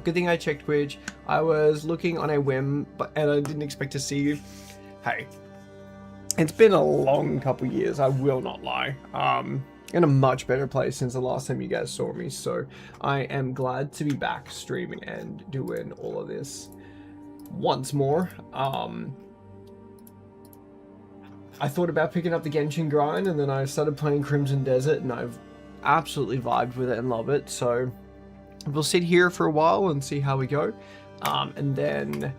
Good thing I checked Twitch. I was looking on a whim, and I didn't expect to see you. Hey, it's been a long couple years, I will not lie. In a much better place since the last time you guys saw me, so I am glad to be back streaming and doing all of this once more. I thought about picking up the Genshin grind, and then I started playing Crimson Desert, and I've absolutely vibed with it and love it, so we'll sit here for a while and see how we go, and then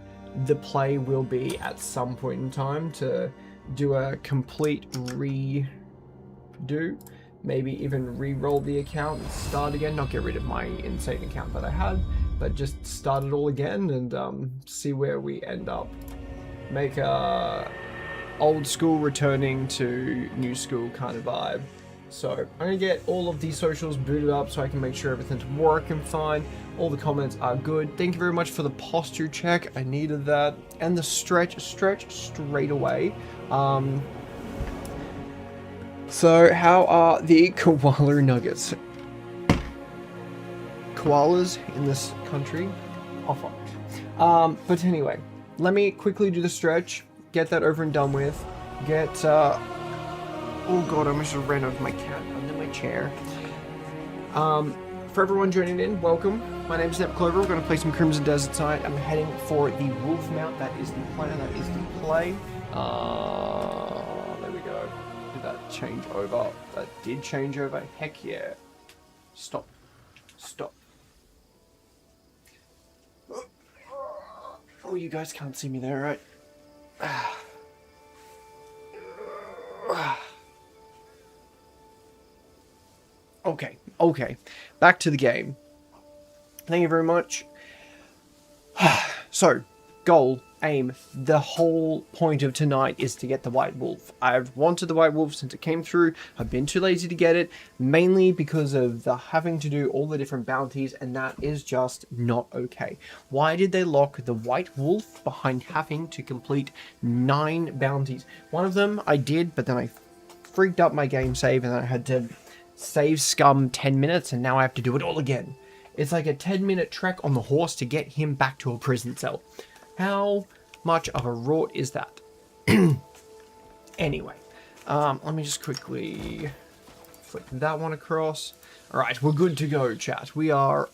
the play will be at some point in time to do a complete redo, maybe even re-roll the account and start again, not get rid of my insane account that I had, but just start it all again and see where we end up. Make a old school returning to new school kind of vibe. So I'm gonna get all of these socials booted up so I can make sure everything's working fine. All the comments are good. Thank you very much for the posture check. I needed that. And the stretch straight away. So how are the koala nuggets? Koalas in this country are fucked. But anyway, let me quickly do the stretch. Get that over and done with. Get, oh god, I almost just ran over my cat under my chair. For everyone joining in, welcome. My name is Nep Clover. We're going to play some Crimson Desert tonight. I'm heading for the Wolf Mount. That is the plan. That is the play. There we go. Did that change over? That did change over. Heck yeah. Stop. Stop. Oh, you guys can't see me there, right? Okay. Back to the game. Thank you very much. So, goal, aim. The whole point of tonight is to get the White Wolf. I've wanted the White Wolf since it came through. I've been too lazy to get it, mainly because of the having to do all the different bounties, and that is just not okay. Why did they lock the White Wolf behind having to complete 9 bounties? One of them I did, but then I freaked up my game save, and then I had to save scum 10 minutes, and now I have to do it all again. It's like a 10-minute trek on the horse to get him back to a prison cell. How much of a rort is that? Anyway, let me just quickly flick that one across. All right, we're good to go, chat. We are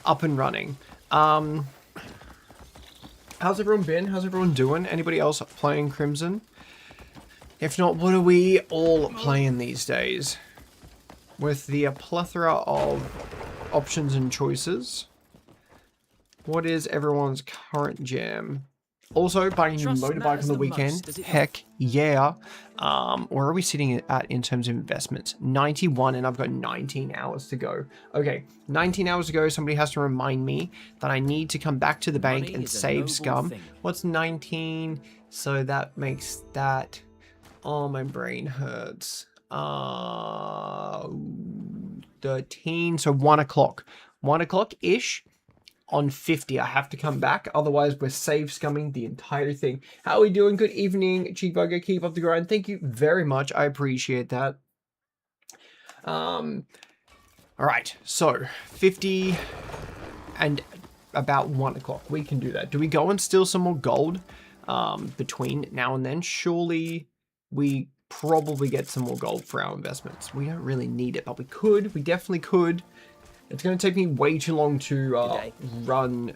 up and running. How's everyone been? How's everyone doing? Anybody else playing Crimson? If not, what are we all playing these days? With the plethora of options and choices, what is everyone's current jam? Also, buying a new motorbike on the weekend. Heck yeah. Where are we sitting at in terms of investments? 91, and I've got 19 hours to go. Okay, 19 hours to go. Somebody has to remind me that I need to come back to the bank and save scum. What's 19? So that makes that... Oh, my brain hurts. 13, so 1 o'clock. 1 o'clock-ish on 50. I have to come back, otherwise we're save scumming the entire thing. How are we doing? Good evening, Cheeseburger. Keep up the grind. Thank you very much. I appreciate that. Alright, so 50 and about 1 o'clock. We can do that. Do we go and steal some more gold between now and then? Surely we probably get some more gold for our investments. We don't really need it, but we could. We definitely could. It's going to take me way too long to run.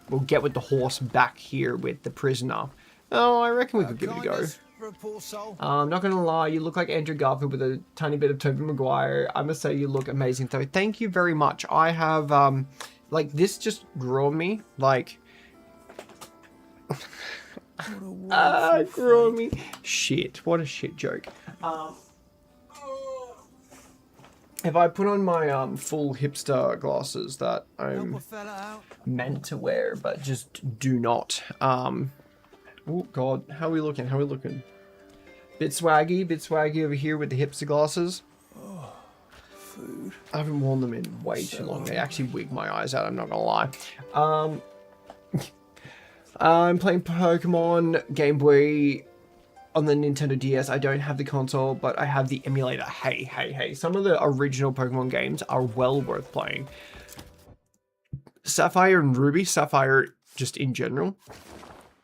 We'll get with the horse back here with the prisoner. Oh, I reckon we could give it a go. I'm not going to lie, you look like Andrew Garfield with a tiny bit of Tobey Maguire. I must say you look amazing though. Thank you very much. I have, like, this just grew on me. Like... grew on me. Shit, what a shit joke. If I put on my full hipster glasses that I'm meant to wear, but just do not. Oh god, how are we looking? How are we looking? Bit swaggy over here with the hipster glasses. Oh, food. I haven't worn them in way too long. They actually wig my eyes out, I'm not gonna lie. I'm playing Pokemon Game Boy on the Nintendo DS. I don't have the console, but I have the emulator. Hey. Some of the original Pokemon games are well worth playing. Sapphire and Ruby, Sapphire just in general,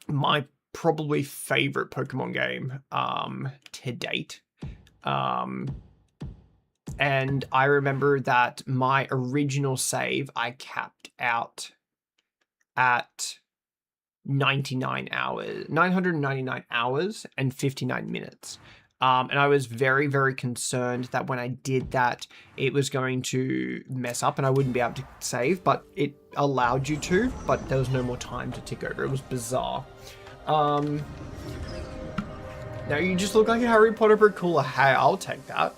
my probably favorite Pokemon game to date. And I remember that my original save I capped out at 999 hours and 59 minutes. And I was very, very concerned that when I did that, it was going to mess up and I wouldn't be able to save, but it allowed you to, but there was no more time to tick over. It was bizarre. Now you just look like a Harry Potter brick cooler. Hey, I'll take that.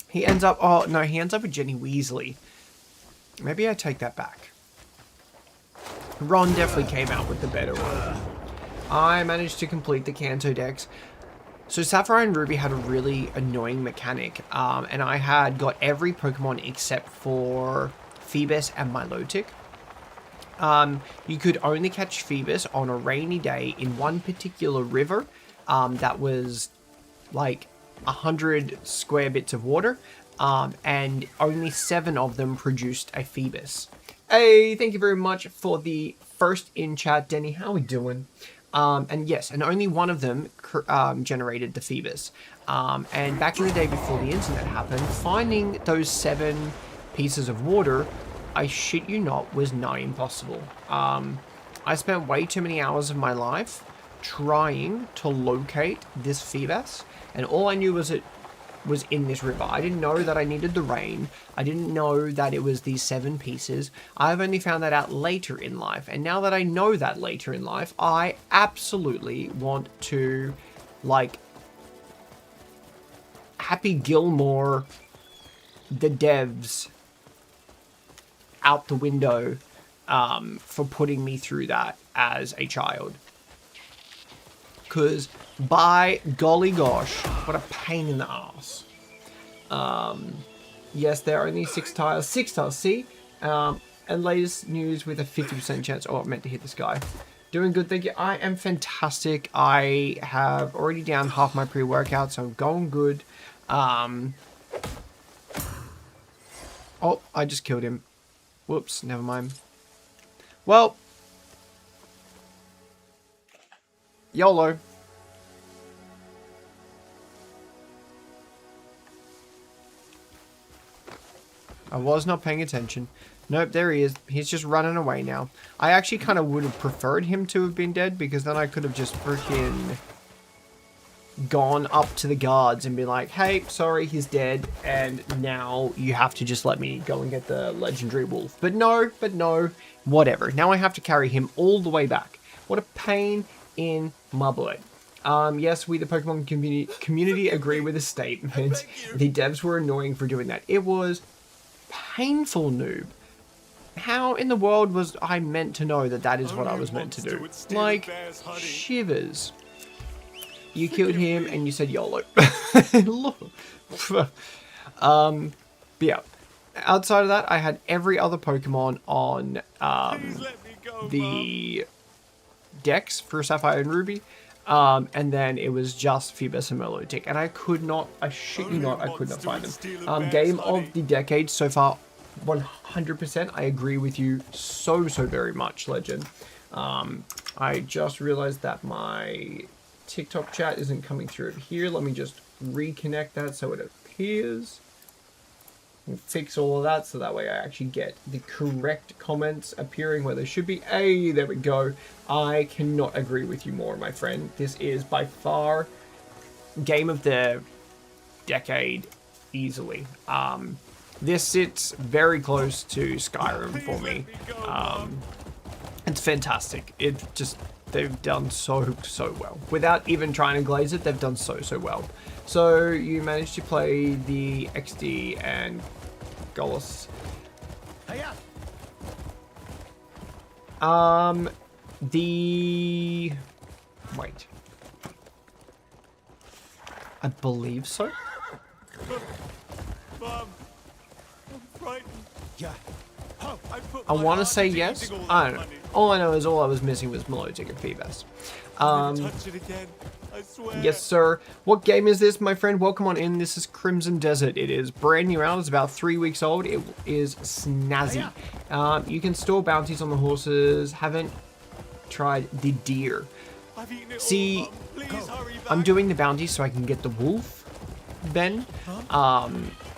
He ends up, oh no, he ends up with Jenny Weasley. Maybe I take that back. Ron definitely came out with the better one. I managed to complete the Kanto Dex. So Sapphire and Ruby had a really annoying mechanic, and I had got every Pokemon except for Phoebus and Milotic. You could only catch Phoebus on a rainy day in one particular river that was like 100 square bits of water, and only 7 of them produced a Phoebus. Hey, thank you very much for the first in chat, Denny. How we doing? And yes, and only one of them generated the Phoebus. And back in the day before the internet happened, finding those 7 pieces of water, I shit you not, was nigh impossible. I spent way too many hours of my life trying to locate this Phoebus, and all I knew was it was in this river. I didn't know that I needed the rain. I didn't know that it was these 7 pieces. I've only found that out later in life, and now that I know that later in life, I absolutely want to, like, Happy Gilmore the devs out the window for putting me through that as a child. Because, by golly gosh, what a pain in the ass. Yes, there are only 6 tiles. 6 tiles, see? And latest news with a 50% chance. Oh, I meant to hit this guy. Doing good, thank you. I am fantastic. I have already down half my pre-workout, so I'm going good. Oh, I just killed him. Whoops, never mind. Well, YOLO. I was not paying attention. Nope, there he is. He's just running away now. I actually kind of would have preferred him to have been dead, because then I could have just freaking gone up to the guards and been like, hey, sorry, he's dead, and now you have to just let me go and get the legendary wolf. But no, whatever. Now I have to carry him all the way back. What a pain in my butt. Yes, we the Pokemon community agree with the statement. The devs were annoying for doing that. It was painful, noob. How in the world was I meant to know that that is what I was meant to do? Like, shivers. You killed him and you said YOLO. But yeah. Outside of that, I had every other Pokemon on the Dex for Sapphire and Ruby. And then it was just Phoebus and Milotic. And I could not, I shit you not, I could not find them. Game of the decade so far, 100%. I agree with you so very much, Legend. I just realized that my TikTok chat isn't coming through over here. Let me just reconnect that so it appears. And fix all of that so that way I actually get the correct comments appearing where they should be. Hey, there we go. I cannot agree with you more, my friend. This is by far game of the decade easily. This sits very close to Skyrim for me. It's fantastic. It just, they've done so well. Without even trying to glaze it, they've done so well. So you managed to play the XD and Golos. Wait. I believe so. Mom, I'm frightened. Yeah. I want to say yes. I don't know. All I know is all I was missing was Milotic and Phoebus. Touch it again. I I swear. Yes, sir. What game is this, my friend? Welcome on in. This is Crimson Desert. It is brand new out. It's about 3 weeks old. It is snazzy. You can store bounties on the horses. Haven't tried the deer. I've eaten it See, all, Mum. Please hurry back. I'm doing the bounties so I can get the wolf, Ben.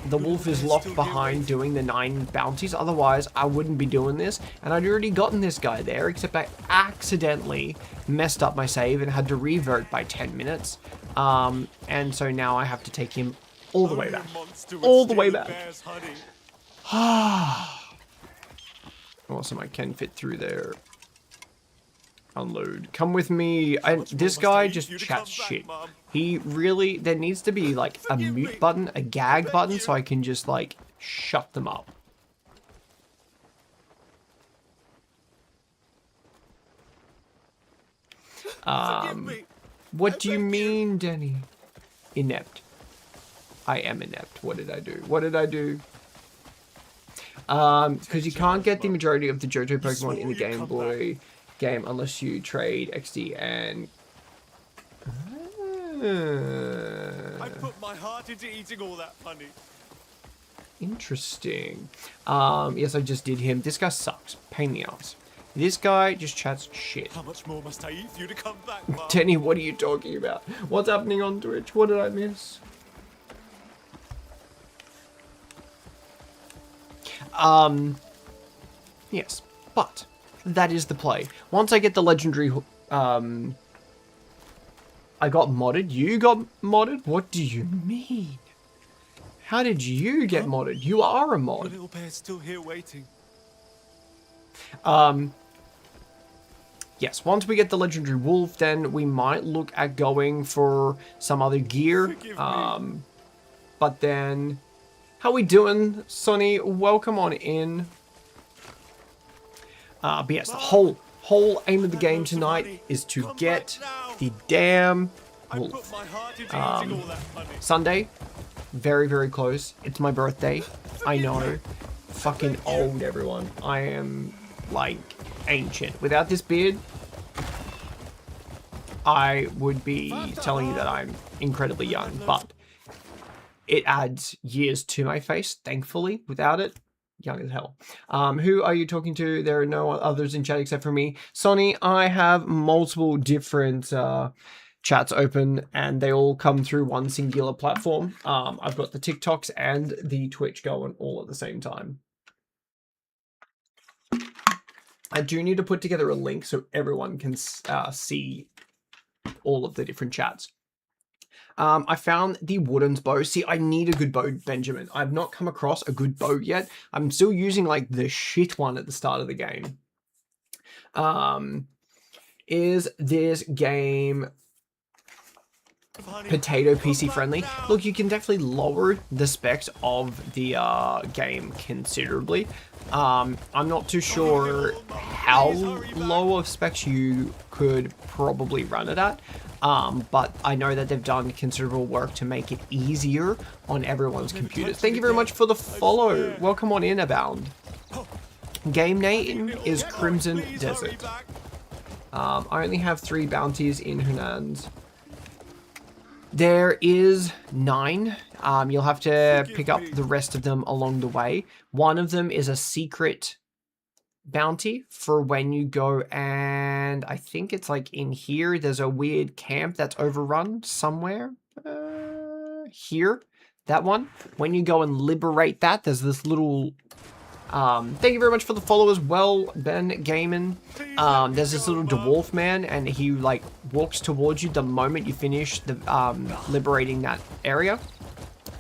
The wolf is locked behind doing the 9 bounties. Otherwise, I wouldn't be doing this. And I'd already gotten this guy there, except I accidentally messed up my save and had to revert by 10 minutes. And so now I have to take him all the way Only a back. monster would All the steal way a back. bear's honey. Awesome, I can fit through there. Unload. Come with me. And this guy just chats shit. He really... There needs to be, like, a mute button, a gag button, so I can just, like, shut them up. What do you mean, Denny? Inept. I am inept. What did I do? What did I do? Because you can't get the majority of the Johto Pokemon in the Game Boy game unless you trade XD and... I put my heart into eating all that honey. Interesting. Yes, I just did him. This guy sucks. Pain in the ass. This guy just chats shit. How much more must I eat for you to come back, Mum? Denny, what are you talking about? What's happening on Twitch? What did I miss? Yes, but that is the play. Once I get the legendary, I got modded. You got modded? What do you mean? How did you get modded? You are a Your mod. little bear's still here waiting. Yes, once we get the legendary wolf, then we might look at going for some other gear. Forgive me. But then, how we doing, Sonny? Welcome on in. But yes, the whole aim of the game tonight is to get the damn I put wolf. my heart into eating all that honey. Sunday, very, very close. It's my birthday. I know. Fucking old, everyone. I am, like, ancient. Without this beard, I would be telling you that I'm incredibly young, but it adds years to my face, thankfully. Without it, young as hell. Who are you talking to? There are no others in chat except for me. Sonny, I have multiple different chats open and they all come through one singular platform. I've got the TikToks and the Twitch going all at the same time. I do need to put together a link so everyone can see all of the different chats. I found the Wooden's bow. See, I need a good bow, Benjamin. I've not come across a good bow yet. I'm still using like the shit one at the start of the game. Is this game potato PC friendly? Look, you can definitely lower the specs of the game considerably. I'm not too sure how low of specs you could probably run it at, but I know that they've done considerable work to make it easier on everyone's computers. Thank you very much for the follow. Welcome on in, Abound. Game name is Crimson Desert. I only have 3 bounties in Hernan's. There is 9. You'll have to pick up the rest of them along the way. One of them is a secret bounty for when you go, and I think it's like in here. There's a weird camp that's overrun somewhere. Here. That one. When you go and liberate that, there's this little... thank you very much for the follow as well, Ben Gaiman. There's this little dwarf man, and he like walks towards you the moment you finish the liberating that area.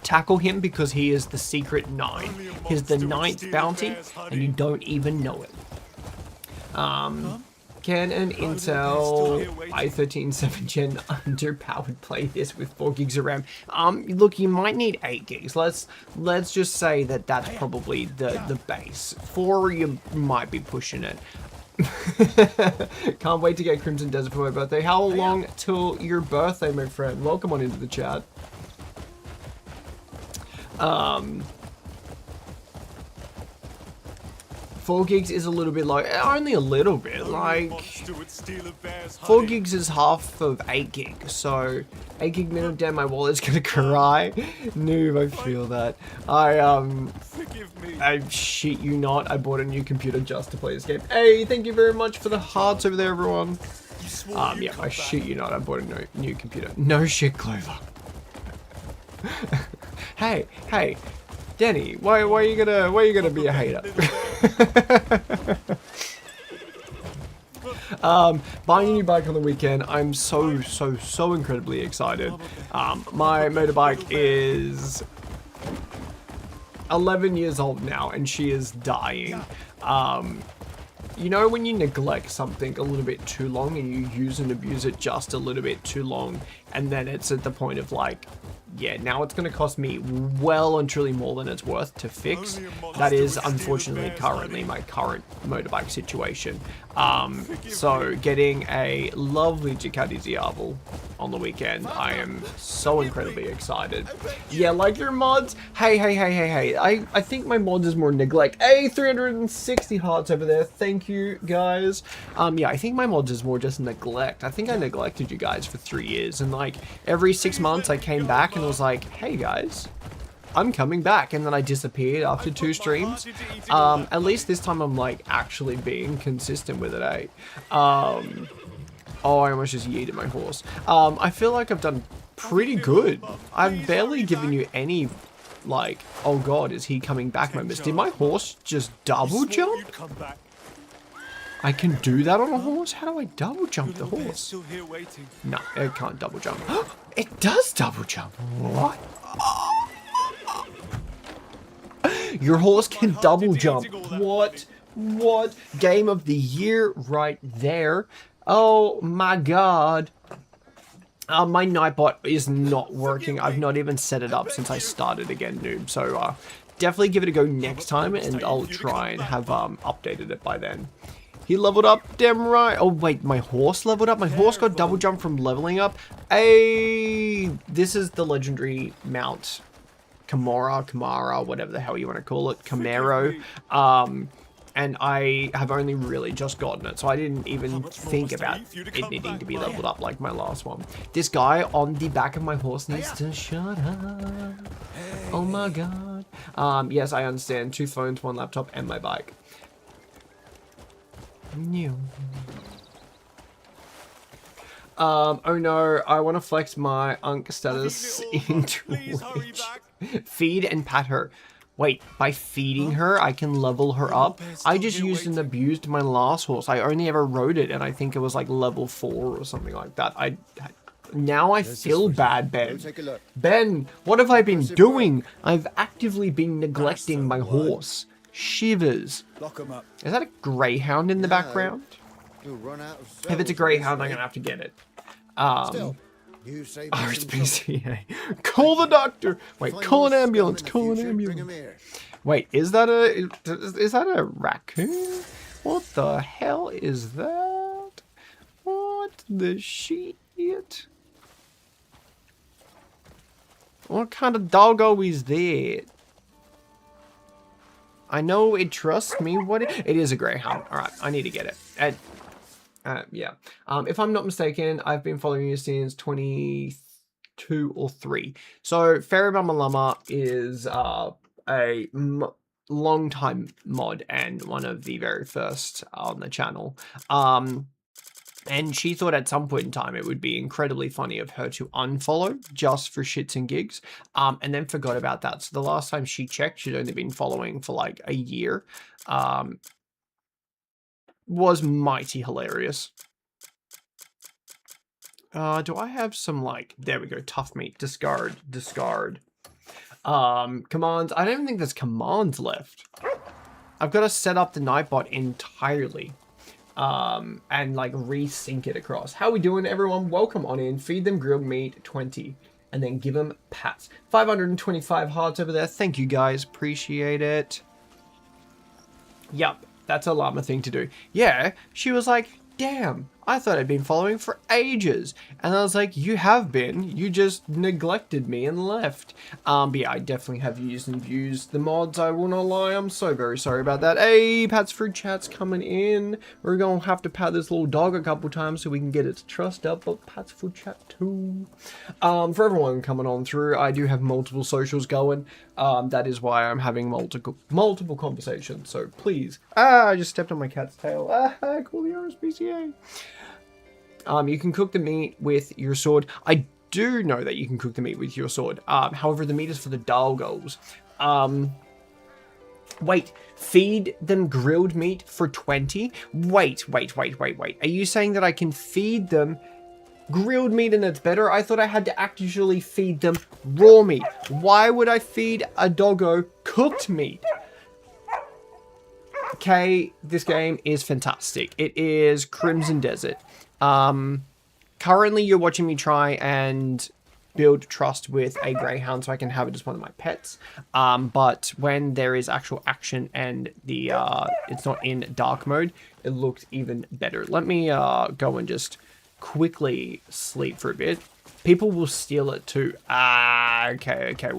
Tackle him because he is the secret 9. He's the 9th bounty, and you don't even know it. Can an Intel i13 7th gen underpowered play this with 4 gigs of RAM? Look, you might need 8 gigs. Let's just say that that's probably the base. 4, you might be pushing it. Can't wait to get Crimson Desert for my birthday. How long till your birthday, my friend? Welcome on into the chat. 4 gigs is a little bit low. Only a little bit. Only a Like, monster would steal a bear's 4 honey. gigs is half of 8 gigs. So, 8 gig minimum, damn, my wallet's gonna cry. Noob, I feel that. Forgive me. I shit you not, I bought a new computer just to play this game. Hey, thank you very much for the hearts over there, everyone. You swore you'd Yeah, come I back. shit you not, I bought a new computer. No shit, Clover. hey, Danny, why are you gonna be a hater? Buying a new bike on the weekend, I'm so incredibly excited. My motorbike is 11 years old now, and she is dying. You know when you neglect something a little bit too long and you use and abuse it just a little bit too long, and then it's at the point of like, yeah, now it's going to cost me well and truly more than it's worth to fix. Only a monster That is would steal a unfortunately bear's currently honey. my current motorbike situation. So getting a lovely Ducati Diavel on the weekend, I am so incredibly excited. Yeah, like your mods. Hey. I think my mods is more neglect. Hey, 360 hearts over there. Thank you, guys. Yeah, I think my mods is more just neglect. I think I neglected you guys for 3 years, and like every 6 months I came back and was like, hey guys, I'm coming back, and then I disappeared after 2 streams. At least this time I'm like actually being consistent with it, eh? Oh, I almost just yeeted my horse. I feel like I've done pretty good. I've barely given you any, like, oh god, is he coming back moments. Did my horse just double jump? You'd come back. I can do that on a horse? How do I double jump the Your bear's horse? still here waiting. No, it can't double jump. It does double jump. What? Your horse can double jump. What? Game of the year right there. Oh my god. My Nightbot is not working. I've not even set it up since I started again, noob. So definitely give it a go next time, and I'll try and have updated it by then. He leveled up, damn right. Oh wait, my horse leveled up? My horse got double jump from leveling up? Hey, this is the legendary mount. Kamara, whatever the hell you want to call it. Camaro. And I have only really just gotten it, so I didn't even think about it needing to be leveled up like my last one. This guy on the back of my horse needs to shut up. Oh my god. Yes, I understand. 2 phones, 1 laptop, and my bike. New. Oh no, I want to flex my Unk status in Twitch. Feed and pat her. Wait, by feeding her, I can level her up? I just used and abused my last horse. I only ever rode it, and I think it was like level 4 or something like that. Now I feel bad, Ben. Ben, what have I been doing? I've actively been neglecting my horse. Shivers. Lock 'em up. Is that a greyhound in the background? If it's a greyhound, I'm gonna have to get it. RSPCA. Call the doctor. Wait, call an ambulance. Call an ambulance. Wait, is that a raccoon? What the hell is that? What the shit? What kind of doggo is that? I know it trusts me. What it is a greyhound. All right, I need to get it. Yeah. If I'm not mistaken, I've been following you since 22 or 3. So Ferrybama Llama is a long time mod and one of the very first on the channel. And she thought at some point in time it would be incredibly funny of her to unfollow just for shits and gigs, and then forgot about that. So the last time she checked, she'd only been following for like a year. Was mighty hilarious. Do I have some like, there we go, tough meat, discard. Commands, I don't even think there's commands left. I've got to set up the Nightbot entirely. And like resync it across. How we doing, everyone? Welcome on in. Feed them grilled meat 20 and then give them pats. 525 hearts over there. Thank you guys, appreciate it. Yep, that's a llama thing to do. Yeah, she was like, damn, I thought I'd been following for ages. And I was like, you have been. You just neglected me and left. But yeah, I definitely have used and abused the mods. I will not lie. I'm so very sorry about that. Hey, Pat's Fruit Chat's coming in. We're going to have to pat this little dog a couple times so we can get its trust up. But Pat's Fruit Chat too. For everyone coming on through, I do have multiple socials going. That is why I'm having multiple conversations. So please. I just stepped on my cat's tail. Call the RSPCA. You can cook the meat with your sword. I do know that you can cook the meat with your sword. However, the meat is for the Dalgos. Wait, feed them grilled meat for 20? Wait. Are you saying that I can feed them grilled meat and it's better? I thought I had to actually feed them raw meat. Why would I feed a doggo cooked meat? Okay, this game is fantastic. It is Crimson Desert. Currently you're watching me try and build trust with a greyhound so I can have it as one of my pets. But when there is actual action and the it's not in dark mode, it looks even better. Let me go and just quickly sleep for a bit. People will steal it too. Okay,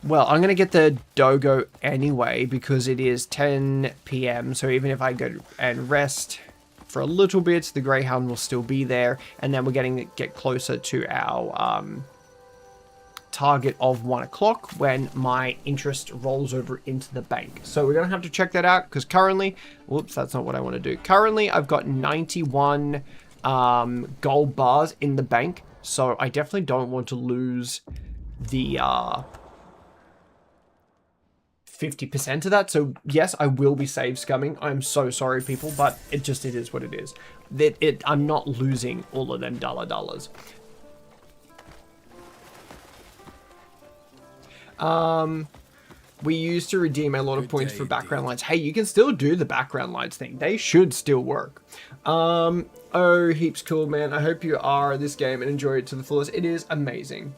well, I'm going to get the doggo anyway because it is 10 p.m. So even if I go and rest for a little bit, the greyhound will still be there. And then we're get closer to our target of 1 o'clock when my interest rolls over into the bank. So we're going to have to check that out because currently, whoops, that's not what I want to do. Currently, I've got 91 gold bars in the bank. So I definitely don't want to lose the 50% of that. So yes, I will be save scumming. I'm so sorry, people, but it is what it is. I'm not losing all of them dollars. We used to redeem a lot of points for background lights. Hey, you can still do the background lights thing. They should still work. Oh, heaps cool, man. I hope you are this game and enjoy it to the fullest. It is amazing.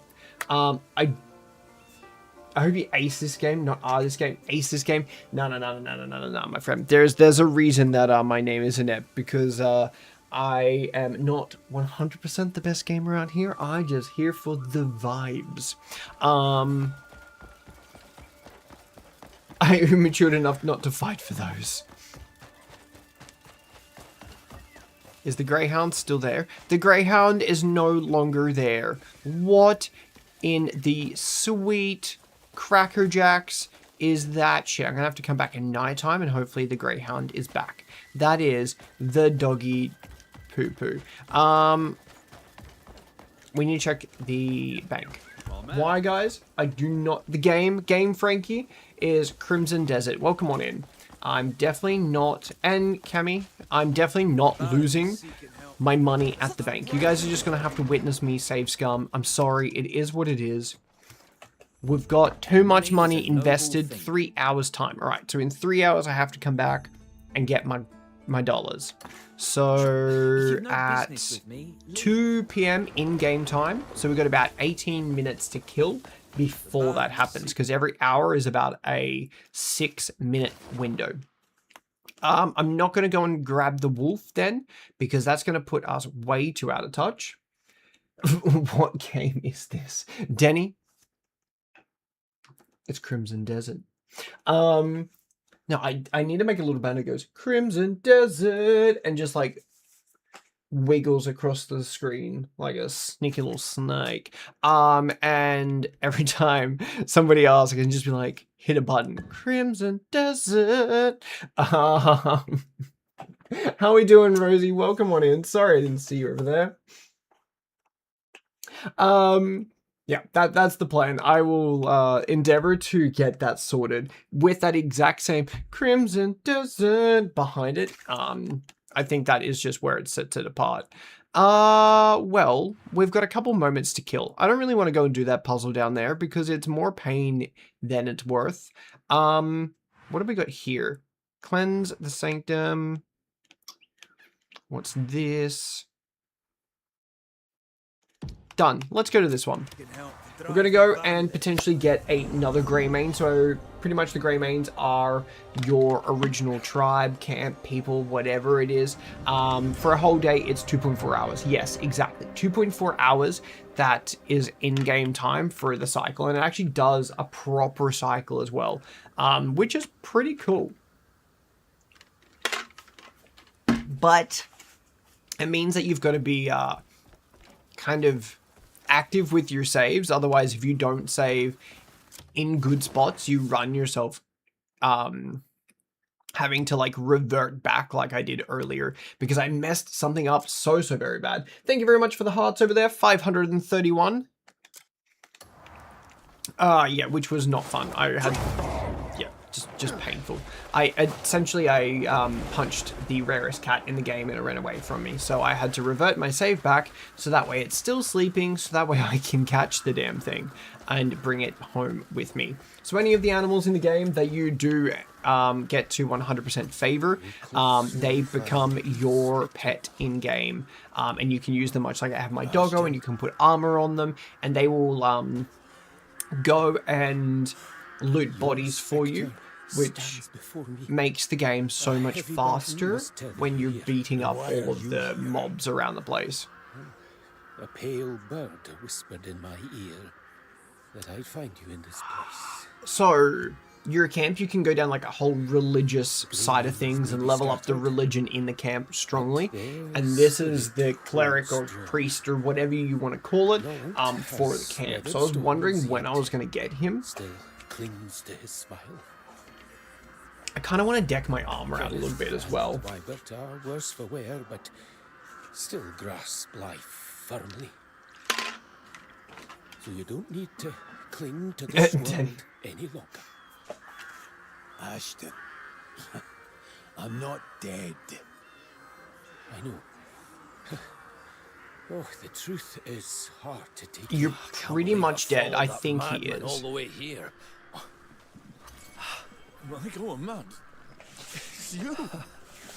I hope you ace this game, not this game. Ace this game. No, my friend. There's a reason that my name is Inept, because I am not 100% the best gamer out here. I'm just here for the vibes. I'm matured enough not to fight for those. Is the greyhound still there? The greyhound is no longer there. What in the sweet Cracker Jacks is that shit? I'm gonna have to come back in nighttime and hopefully the greyhound is back. That is the doggy poo-poo. We need to check the bank. Why, guys? I do not... The game Frankie, is Crimson Desert. Welcome on in. I'm definitely not... And Cammy, I'm definitely not losing my money at the bank. You guys are just gonna have to witness me save scum. I'm sorry, it is what it is. We've got too much money invested, 3 hours time. All right, so in 3 hours, I have to come back and get my dollars. So at 2 p.m. in-game time, so we've got about 18 minutes to kill before that happens, because every hour is about a 6-minute window. I'm not going to go and grab the wolf then, because that's going to put us way too out of touch. What game is this? Denny? It's Crimson Desert. No, I need to make a little band that goes Crimson Desert and just like wiggles across the screen like a sneaky little snake. And every time somebody asks, I can just be like, hit a button. Crimson Desert. How we doing, Rosie? Welcome on in. Sorry I didn't see you over there. Yeah, that's the plan. I will endeavor to get that sorted with that exact same Crimson Desert behind it. I think that is just where it sets it apart. Well, we've got a couple moments to kill. I don't really want to go and do that puzzle down there because it's more pain than it's worth. What have we got here? Cleanse the Sanctum. What's this? Done. Let's go to this one. We're going to go and potentially get another Greymane. So pretty much the Greymanes are your original tribe, camp, people, whatever it is. For a whole day, it's 2.4 hours. Yes, exactly. 2.4 hours. That is in-game time for the cycle. And it actually does a proper cycle as well, which is pretty cool. But it means that you've got to be kind of active with your saves. Otherwise, if you don't save in good spots, you run yourself having to like revert back like I did earlier because I messed something up so very bad. Thank you very much for the hearts over there. 531. Yeah, which was not fun. I had, yeah, just painful. I punched the rarest cat in the game and it ran away from me. So I had to revert my save back so that way it's still sleeping, so that way I can catch the damn thing and bring it home with me. So any of the animals in the game that you do get to 100% favor, they become your pet in game, and you can use them much like I have my doggo, and you can put armor on them and they will go and loot bodies for you, which makes the game so much faster when you're beating up all of the mobs around the place. A pale bird whispered in my ear that I'd find you in this place. So, your camp, you can go down like a whole religious side of things and level up the religion in the camp strongly. And this is the cleric or priest or whatever you want to call it for the camp. So I was wondering when I was going to get him. Still clings to his smile. I kind of want to deck my armor out a little bit as well. But are worse for wear, but still grasp life firmly. So you don't need to cling to this world any longer. Ashton, I'm not dead. I know. Oh, the truth is hard to take. You're pretty much dead. I think he is. All the way here. My God, man. It's you.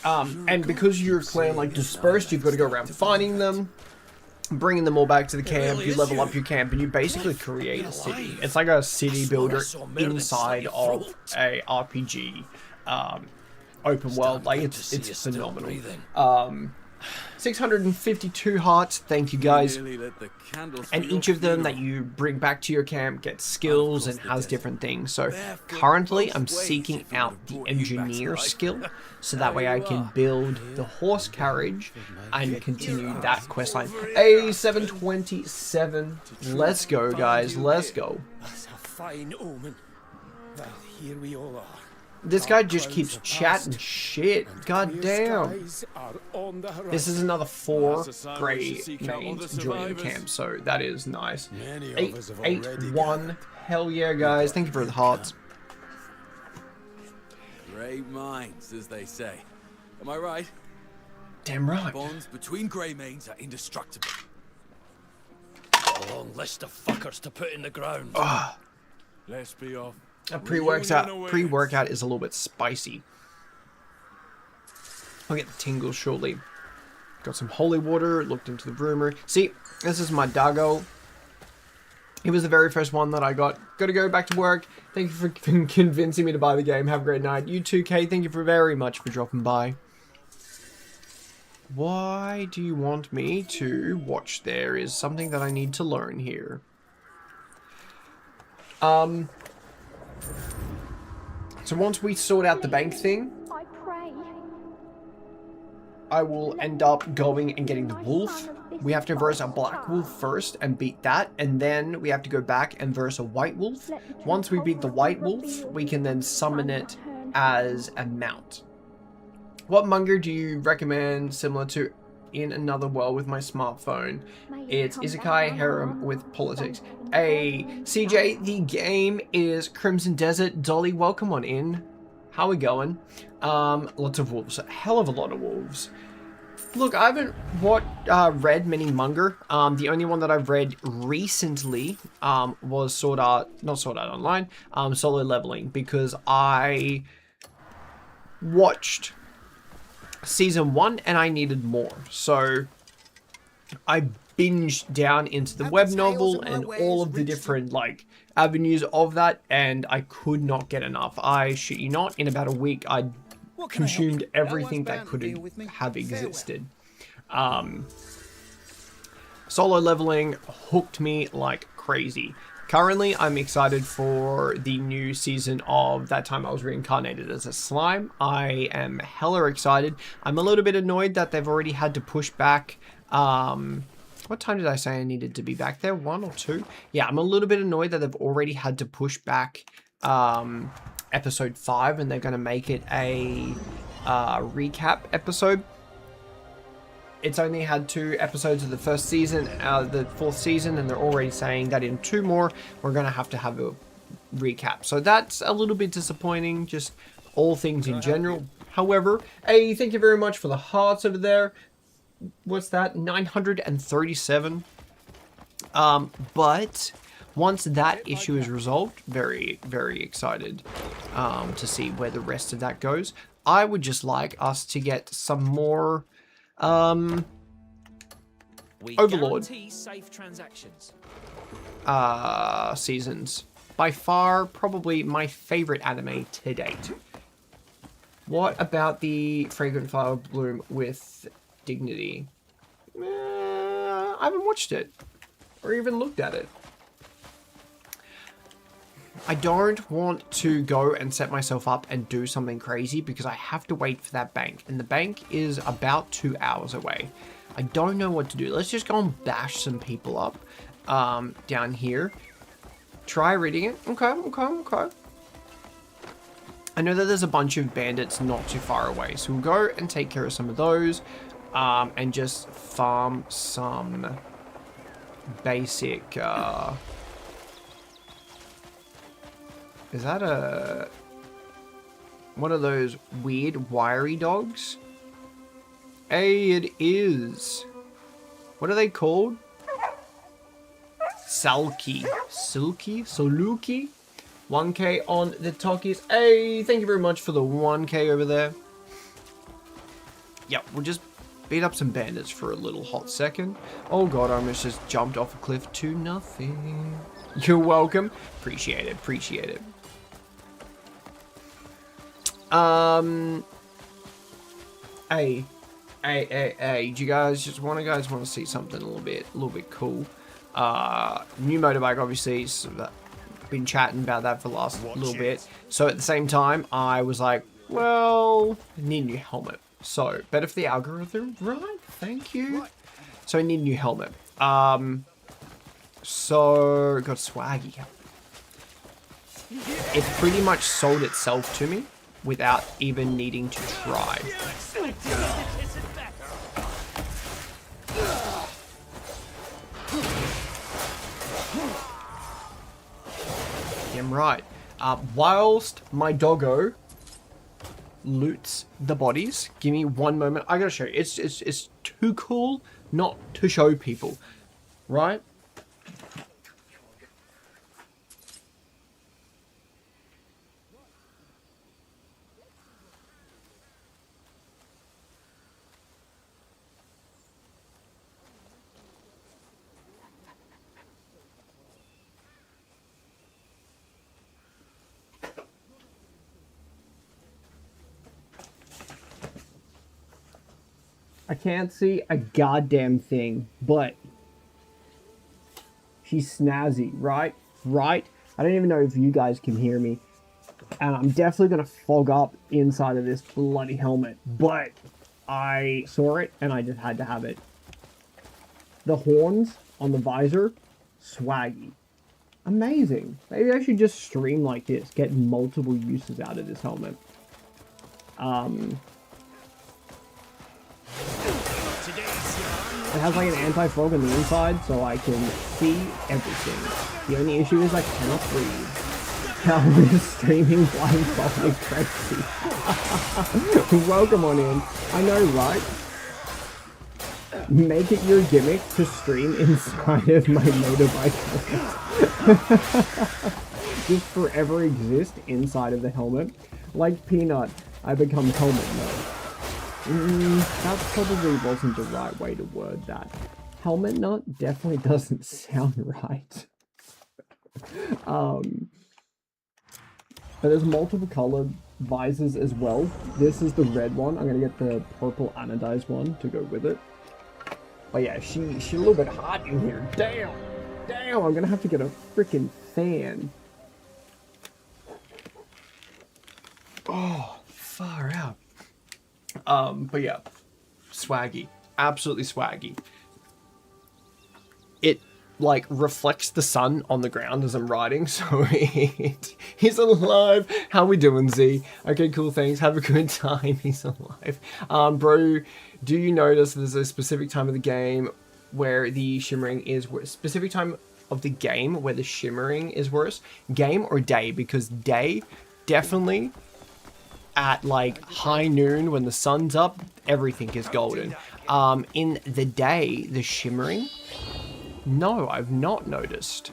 And because your clan like dispersed, you've got to go around finding them, bringing them all back to the camp. You level up your camp and you basically create a city. It's like a city builder inside of a RPG open world. Like it's phenomenal. 652 hearts, thank you guys. And each of them that you bring back to your camp gets skills and has different things. So currently I'm seeking out the engineer skill, so that way I can build the horse carriage and continue that questline. A727, let's go guys, let's go. That's a fine omen. Well, here we all are. This guy just keeps chatting shit. God damn. This is another 4 Greymanes joining the camp, so that is nice. 8-1. Hell yeah, guys. Thank you for the hearts. Great minds, as they say. Am I right? Damn right. Bonds between Greymanes are indestructible. A long list of fuckers to put in the ground. Let's be off. A pre-workout is a little bit spicy. I'll get the tingles shortly. Got some holy water, looked into the rumor. See, this is my doggo. He was the very first one that I got. Gotta go back to work. Thank you for convincing me to buy the game. Have a great night. You too, Kay. Thank you very much for dropping by. Why do you want me to watch? There is something that I need to learn here. So once we sort out the bank thing, I will end up going and getting the wolf. We have to verse a black wolf first and beat that, and then we have to go back and verse a white wolf. Once we beat the white wolf, we can then summon it as a mount. What Munger do you recommend similar to In Another World with my smartphone? It's Isekai Harem with politics. Hey, CJ, the game is Crimson Desert. Dolly, welcome on in. How we going? Lots of wolves. A hell of a lot of wolves. Look, I haven't read many Munger. The only one that I've read recently was not Sword Art Online, Solo Leveling, because I watched Season 1 and I needed more. So I binge down into the web novel and all of the different like avenues of that, and I could not get enough. I shit you not, in about a week I consumed everything that could have existed. Solo leveling hooked me like crazy. Currently, I'm excited for the new season of That Time I Was Reincarnated as a Slime. I am hella excited. I'm a little bit annoyed that they've already had to push back. What time did I say I needed to be back there? 1 or 2? Yeah, I'm a little bit annoyed that they've already had to push back episode 5, and they're going to make it a recap episode. It's only had 2 episodes of the first season, the 4th season, and they're already saying that in 2 more, we're going to have a recap. So that's a little bit disappointing, just all things in general. However, hey, thank you very much for the hearts over there. What's that? 937. But once that issue is resolved, very, very excited to see where the rest of that goes. I would just like us to get some more Overlord safe transactions. Seasons. By far, probably my favorite anime to date. What about the Fragrant Flower Bloom with Dignity? I haven't watched it or even looked at it. I don't want to go and set myself up and do something crazy because I have to wait for that bank, and the bank is about 2 hours away. I don't know what to do. Let's just go and bash some people up down here. Try reading it. Okay. I know that there's a bunch of bandits not too far away, so we'll go and take care of some of those and just farm some basic... Is that one of those weird wiry dogs? Hey, it is. What are they called? Salki. Soluki? 1k on the talkies. Hey, thank you very much for the 1k over there. Yep, we'll just beat up some bandits for a little hot second. Oh god, I almost just jumped off a cliff to nothing. You're welcome. Appreciate it. Hey, do you guys want to see something a little bit cool? New motorbike, obviously, so been chatting about that for the last little bit. So at the same time, I was like, well, I need a new helmet. So, better for the algorithm, right? Thank you. So I need a new helmet. So, got swaggy. It pretty much sold itself to me without even needing to try. Damn right. Whilst my doggo loots the bodies, give me one moment. I gotta show you. It's too cool not to show people, right? I can't see a goddamn thing, but she's snazzy, right? Right? I don't even know if you guys can hear me. And I'm definitely going to fog up inside of this bloody helmet, but I saw it and I just had to have it. The horns on the visor, swaggy. Amazing. Maybe I should just stream like this, get multiple uses out of this helmet. It has like an anti-fog on the inside, so I can see everything. The only issue is I cannot breathe. How is streaming blindfolded crazy? Welcome on in. I know, right? Make it your gimmick to stream inside of my motorbike helmet. Just forever exist inside of the helmet. Like Peanut, I become helmet mode. That probably wasn't the right way to word that. helmet nut definitely doesn't sound right. But there's multiple colored visors as well. This is the red one. I'm gonna get the purple anodized one to go with it. But yeah, she's a little bit hot in here. Damn! Damn, I'm gonna have to get a freaking fan. Oh, far out. But yeah, swaggy. Absolutely swaggy. It, like, reflects the sun on the ground as I'm riding, so he's alive. How we doing, Z? Okay, cool, thanks. Have a good time. He's alive. Bro, do you notice there's a specific time of the game where the shimmering is worse? Specific time of the game where the shimmering is worse? Game or day? Because day, definitely, at like high noon when the sun's up, everything is golden. In the day, the shimmering, no, I've not noticed.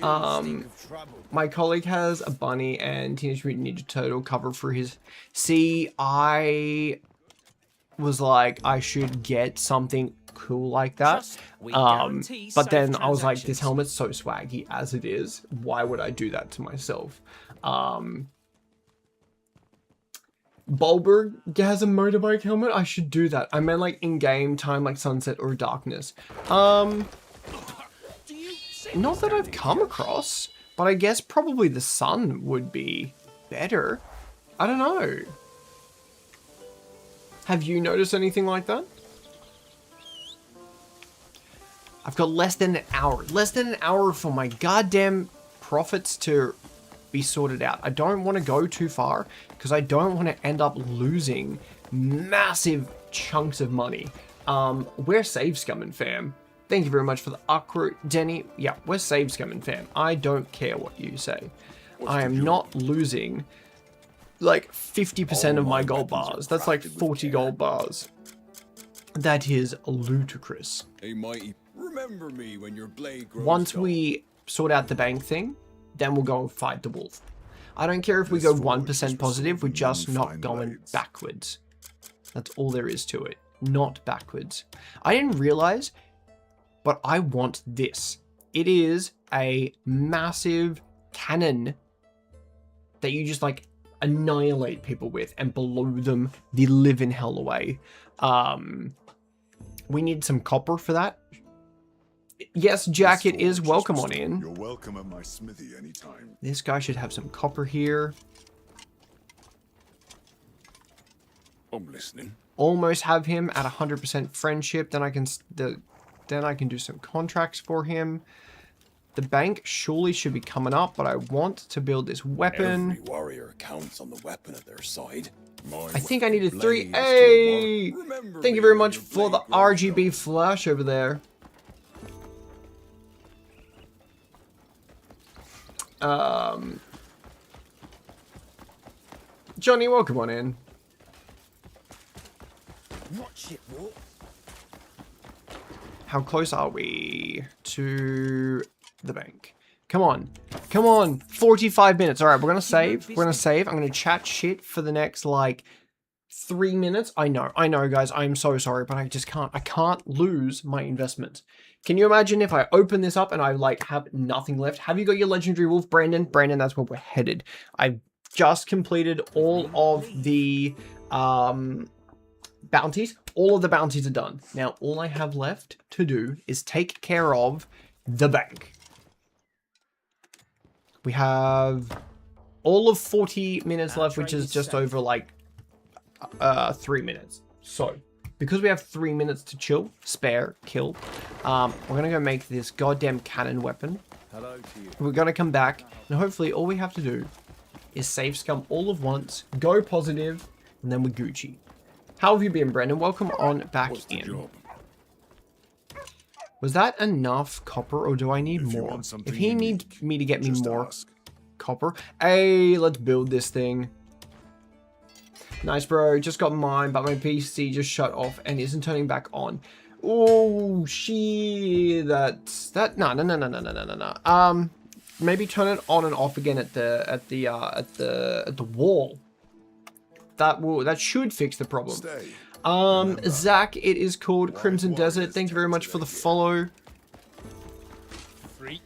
My colleague has a bunny and Teenage Mutant Ninja Turtle cover for his. See, I was like, I should get something cool like that. But then I was like, this helmet's so swaggy as it is. Why would I do that to myself? Bulberg has a motorbike helmet. I should do that. I meant like in game time, like sunset or darkness. Not that I've come across, but I guess probably the sun would be better. I don't know. Have you noticed anything like that? I've got less than an hour. Less than an hour for my goddamn profits to be sorted out. I don't want to go too far because I don't want to end up losing massive chunks of money. We're save scumming, fam. Thank you very much for the awkward Denny. Yeah, we're save scumming, fam. I don't care what you say. I am not losing like 50% of my gold bars. That's like 40 gold bars. That is ludicrous. Hey, mighty, remember me when your blade grows Once dull. we sort out the bank thing, then we'll go and fight the wolf. I don't care if we go 1% positive, we're just not going backwards. That's all there is to it. Not backwards. I didn't realize, but I want this. It is a massive cannon that you just like annihilate people with and blow them the living hell away. We need some copper for that. Yes, Jack, it is welcome on in. You're welcome at my smithy anytime. This guy should have some copper here. I'm listening. Almost have him at 100% friendship. Then I can do some contracts for him. The bank surely should be coming up, but I want to build this weapon. Every warrior counts on the weapon at their side. I think I needed 3. Hey! Thank you very much for the RGB flash over there. Johnny, welcome on in. Watch it, Wolf. How close are we to the bank? Come on. Come on. 45 minutes. All right, we're going to save. We're going to save. I'm going to chat shit for the next, like, 3 minutes. I know, guys. I'm so sorry, but I just can't. I can't lose my investment. Can you imagine if I open this up and I, like, have nothing left? Have you got your legendary wolf, Brandon? Brandon, that's where we're headed. I've just completed all of the bounties. All of the bounties are done. Now, all I have left to do is take care of the bank. We have all of 40 minutes left, which is just over like 3 minutes. So, because we have 3 minutes to chill, spare, kill, we're going to go make this goddamn cannon weapon. Hello to you. We're going to come back, and hopefully all we have to do is save scum all of once, go positive, and then we're Gucci. How have you been, Brendan? Welcome on back What's the in. job? Was that enough copper, or do I need If you more? want something If he needs unique, me to get me just more ask. copper. Hey, let's build this thing. Nice, bro. Just got mine, but my PC just shut off and isn't turning back on. Oh, shit. No. Maybe turn it on and off again at the wall. That should fix the problem. Stay. Zach, it is called Crimson Desert. Thank you very much for the follow. Freak.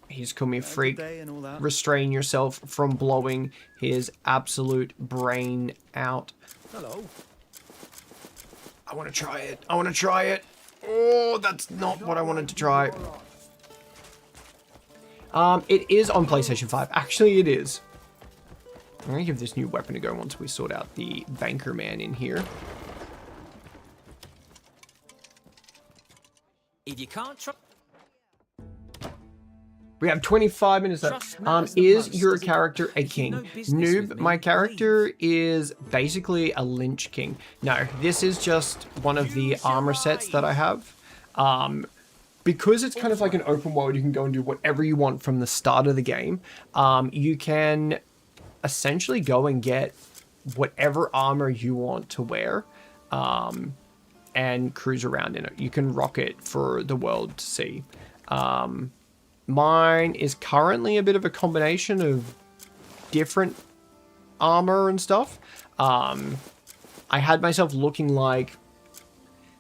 He's called me a freak. Day and all that. Restrain yourself from blowing his absolute brain out. Hello. I want to try it. I want to try it. Oh, that's not what I wanted to try. It is on PlayStation 5. Actually, it is. I'm going to give this new weapon a go once we sort out the banker man in here. If you can't trust. We have 25 minutes left. Is your character a king? Noob, my character is basically a Lynch King. No, this is just one of the armor sets that I have. Because it's kind of like an open world, you can go and do whatever you want from the start of the game. You can essentially go and get whatever armor you want to wear and cruise around in it. You can rock it for the world to see. Mine is currently a bit of a combination of different armor and stuff. I had myself looking like,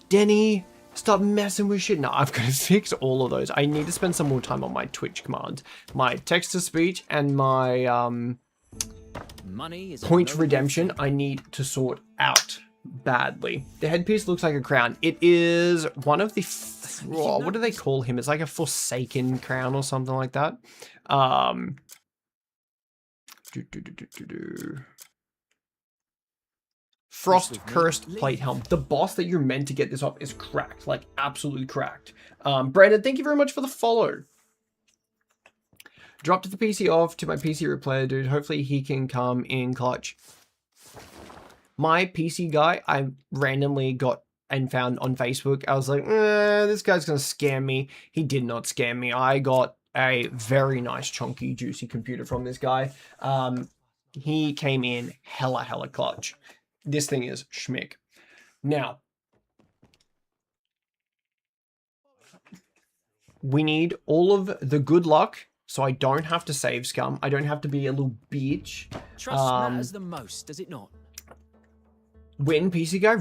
Denny, stop messing with shit. No, I've got to fix all of those. I need to spend some more time on my Twitch commands. My text-to-speech and my Money is point redemption I need to sort out badly. The headpiece looks like a crown. It is one of the... what do they call him? It's like a Forsaken crown or something like that. Frost Cursed Plate Helm. The boss that you're meant to get this off is cracked. Like, absolutely cracked. Brandon, thank you very much for the follow. Dropped the PC off to my PC replayer, dude. Hopefully he can come in clutch. My PC guy, I randomly got and found on Facebook. I was like, this guy's gonna scam me. He did not scam me. I got a very nice, chunky, juicy computer from this guy. He came in hella clutch. This thing is schmick. Now, we need all of the good luck, so I don't have to save scum. I don't have to be a little bitch. Trust matters the most, does it not? Win, PC guy,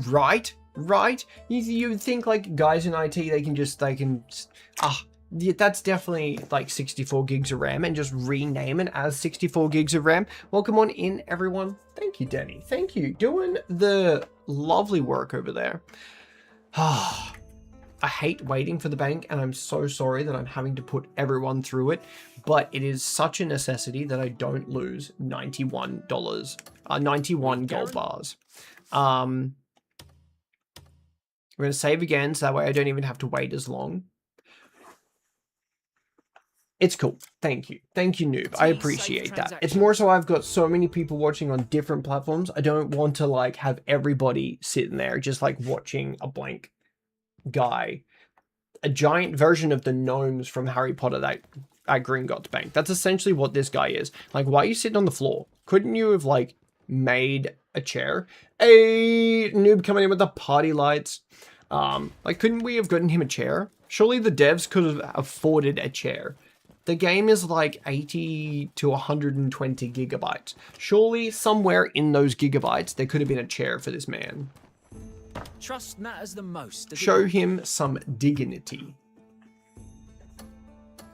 right? You think like guys in IT, yeah, that's definitely like 64 gigs of RAM and just rename it as 64 gigs of RAM. Welcome on in, everyone. Thank you, Denny. Thank you. Doing the lovely work over there. I hate waiting for the bank, and I'm so sorry that I'm having to put everyone through it, but it is such a necessity that I don't lose $91, 91 gold bars. We're going to save again, so that way I don't even have to wait as long. It's cool. Thank you. Thank you, Noob. I appreciate that. It's more so I've got so many people watching on different platforms. I don't want to like have everybody sitting there just like watching a blank guy. A giant version of the gnomes from Harry Potter that at Gringotts Bank. That's essentially what this guy is. Like, why are you sitting on the floor? Couldn't you have like made a chair? Hey, Noob coming in with the party lights. Like, couldn't we have gotten him a chair? Surely the devs could have afforded a chair. The game is like 80 to 120 gigabytes. Surely somewhere in those gigabytes, there could have been a chair for this man. Trust matters the most. Show him some dignity.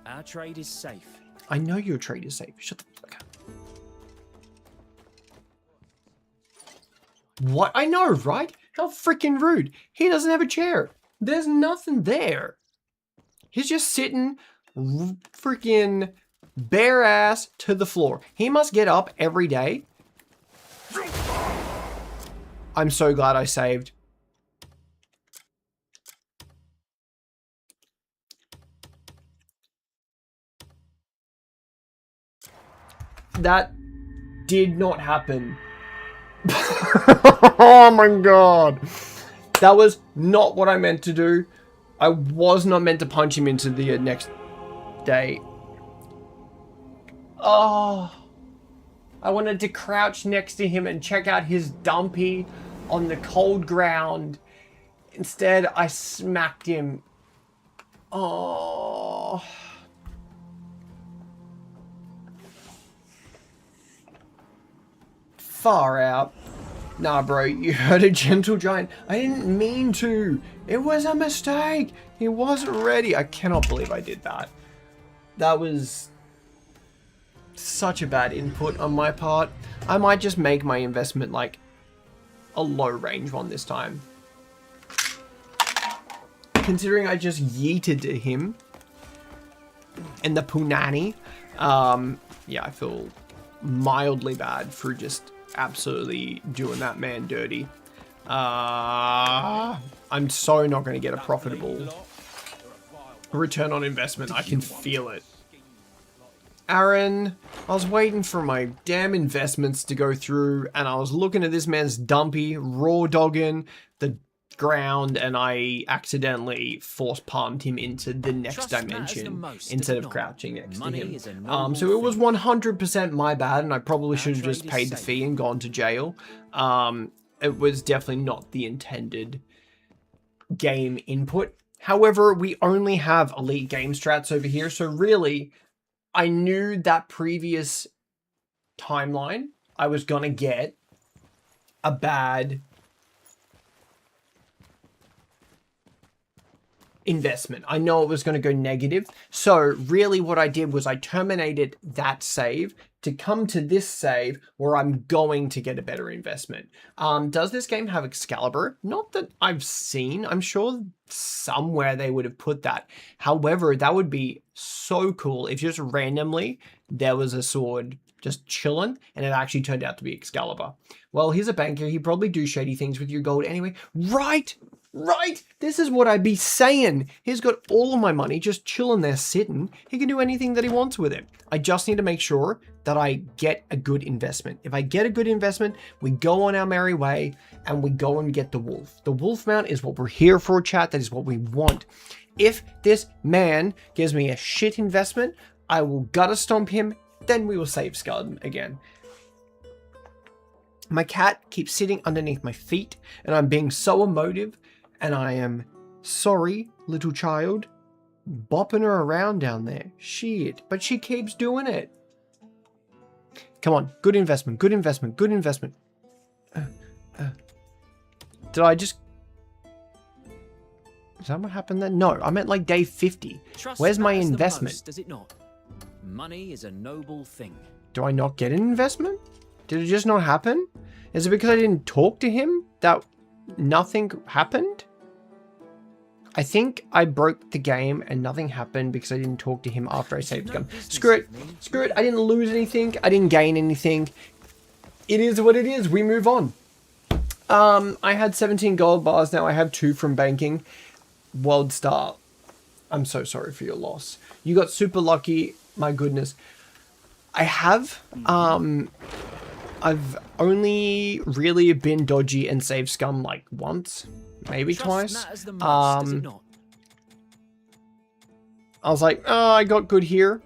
Our trade is safe. I know your trade is safe. Shut the fuck up. What? I know, right? How freaking rude. He doesn't have a chair. There's nothing there. He's just sitting freaking bare ass to the floor. He must get up every day. I'm so glad I saved. That did not happen. Oh my god. That was not what I meant to do. I was not meant to punch him into the next day. Oh. I wanted to crouch next to him and check out his dumpy on the cold ground. Instead, I smacked him. Oh. Far out. Nah, bro, you heard a gentle giant. I didn't mean to. It was a mistake. He wasn't ready. I cannot believe I did that. That was such a bad input on my part. I might just make my investment like a low range one this time. Considering I just yeeted to him and the punani, yeah, I feel mildly bad for just absolutely doing that man dirty. I'm so not going to get a profitable return on investment. I can feel it. Aaron, I was waiting for my damn investments to go through, and I was looking at this man's dumpy, raw dogging the ground, and I accidentally force palmed him into the next dimension instead of crouching next to him. So it was 100% my bad, and I probably should have just paid the fee and gone to jail. It was definitely not the intended game input. However, we only have elite game strats over here, so really, I knew that previous timeline I was gonna get a bad investment. I know it was going to go negative. So really what I did was I terminated that save to come to this save where I'm going to get a better investment. Does this game have Excalibur? Not that I've seen. I'm sure somewhere they would have put that. However, that would be so cool if just randomly there was a sword just chilling and it actually turned out to be Excalibur. Well, he's a banker. He probably do shady things with your gold anyway. Right! This is what I'd be saying. He's got all of my money just chilling there sitting. He can do anything that he wants with it. I just need to make sure that I get a good investment. If I get a good investment, we go on our merry way and we go and get the wolf. The wolf mount is what we're here for, chat. That is what we want. If this man gives me a shit investment, I will gutter stomp him. Then we will save Scud again. My cat keeps sitting underneath my feet and I'm being so emotive. And I am sorry, little child, bopping her around down there. Shit, but she keeps doing it. Come on, good investment, good investment, good investment. Did I just... Is that what happened then? No, I meant like day 50. Where's my investment? Most, does it not? Money is a noble thing. Do I not get an investment? Did it just not happen? Is it because I didn't talk to him that nothing happened? I think I broke the game and nothing happened because I didn't talk to him after I saved the gun. Screw it. Screw it. I didn't lose anything. I didn't gain anything. It is what it is. We move on. I had 17 gold bars. Now I have 2 from banking. World Star. I'm so sorry for your loss. You got super lucky. My goodness. I have. I've only really been dodgy and saved scum like once. Maybe twice. I was like, oh, I got good here.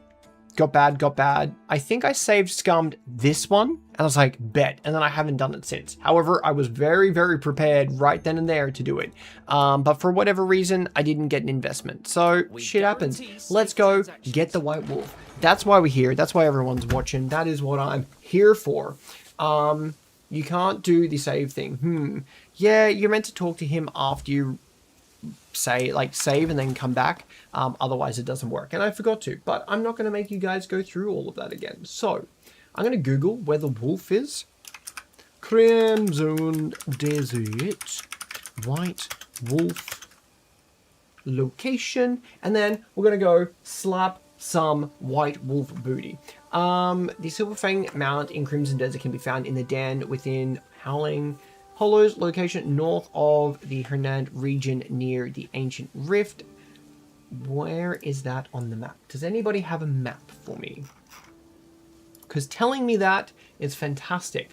Got bad. I think I saved scummed this one. And I was like, bet. And then I haven't done it since. However, I was very, very prepared right then and there to do it. But for whatever reason, I didn't get an investment. So shit happens. Let's go get the white wolf. That's why we're here. That's why everyone's watching. That is what I'm here for. You can't do the save thing. Yeah, you're meant to talk to him after you save and then come back. Otherwise it doesn't work. And I forgot to, but I'm not going to make you guys go through all of that again. So I'm going to Google where the wolf is. Crimson Desert, white wolf location. And then we're going to go slap some white wolf booty. The Silver Fang Mount in Crimson Desert can be found in the den within Howling Hollows location north of the Hernand region near the Ancient Rift. Where is that on the map? Does anybody have a map for me? Because telling me that is fantastic.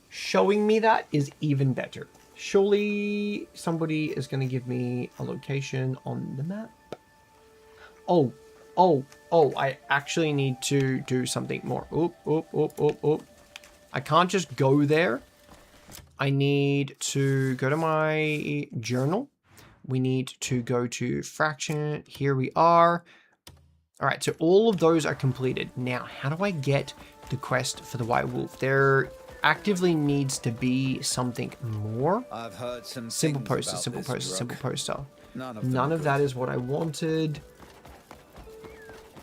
Showing me that is even better. Surely somebody is going to give me a location on the map. Oh, I actually need to do something more. I can't just go there. I need to go to my journal. We need to go to fraction. Here we are. All right, so all of those are completed. Now, how do I get the quest for the white wolf? There actively needs to be something more. I've heard some Simple things poster, about simple this poster, drug. simple poster. None of them None are of that good. is what I wanted.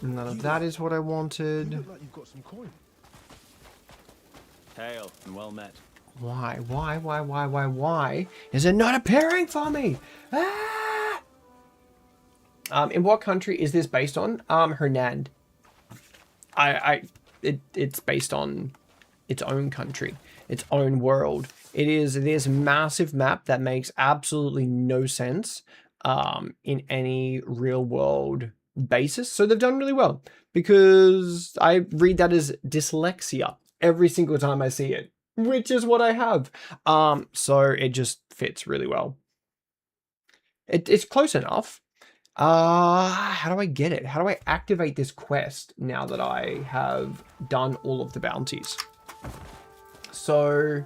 None of that is what I wanted. Look like you've got some coin. Hail and well met. Why? Why is it not appearing for me? Ah! In what country is this based on? Hernand. It's based on its own country, its own world. It is this massive map that makes absolutely no sense in any real world basis. So they've done really well, because I read that as dyslexia every single time I see it, which is what I have. So it just fits really well. It's close enough. How do I get it? How do I activate this quest now that I have done all of the bounties? So,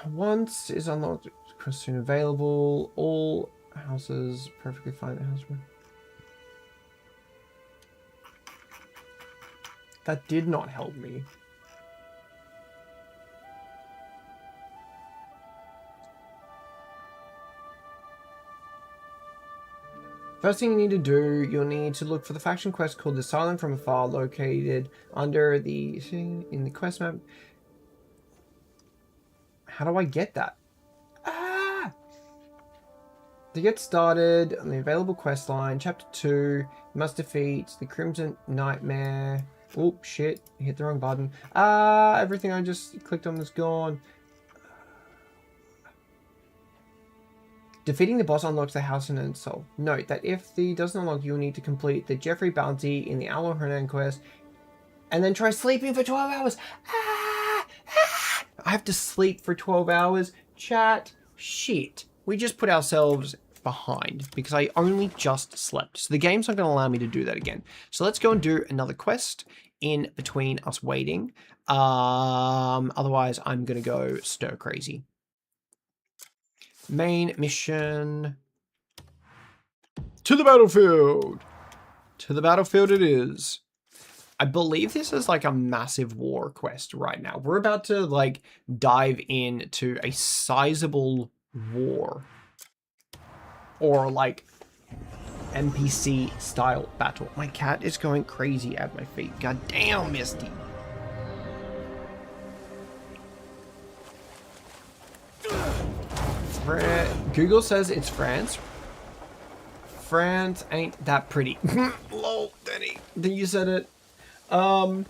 once is unlocked, quest soon available. All houses perfectly fine. That did not help me. First thing you need to do, you'll need to look for the faction quest called The Silent from Afar, located under the in the quest map. How do I get that? Ah! To get started on the available quest line, chapter 2, you must defeat the Crimson Nightmare. Oh shit, hit the wrong button. Everything I just clicked on is gone. Defeating the boss unlocks the house in itself. Note that if the doesn't unlock, you'll need to complete the Jeffrey bounty in the Aloe Hernan quest, and then try sleeping for 12 hours. I have to sleep for 12 hours. Chat, shit. We just put ourselves behind because I only just slept. So the game's not going to allow me to do that again. So let's go and do another quest in between us waiting. Otherwise, I'm going to go stir crazy. Main mission. To the battlefield. To the battlefield it is. I believe this is like a massive war quest right now. We're about to like dive into a sizable war. Or like NPC style battle. My cat is going crazy at my feet. God damn, Misty. Google says it's France. France ain't that pretty. Lol, Denny. Then you said it. I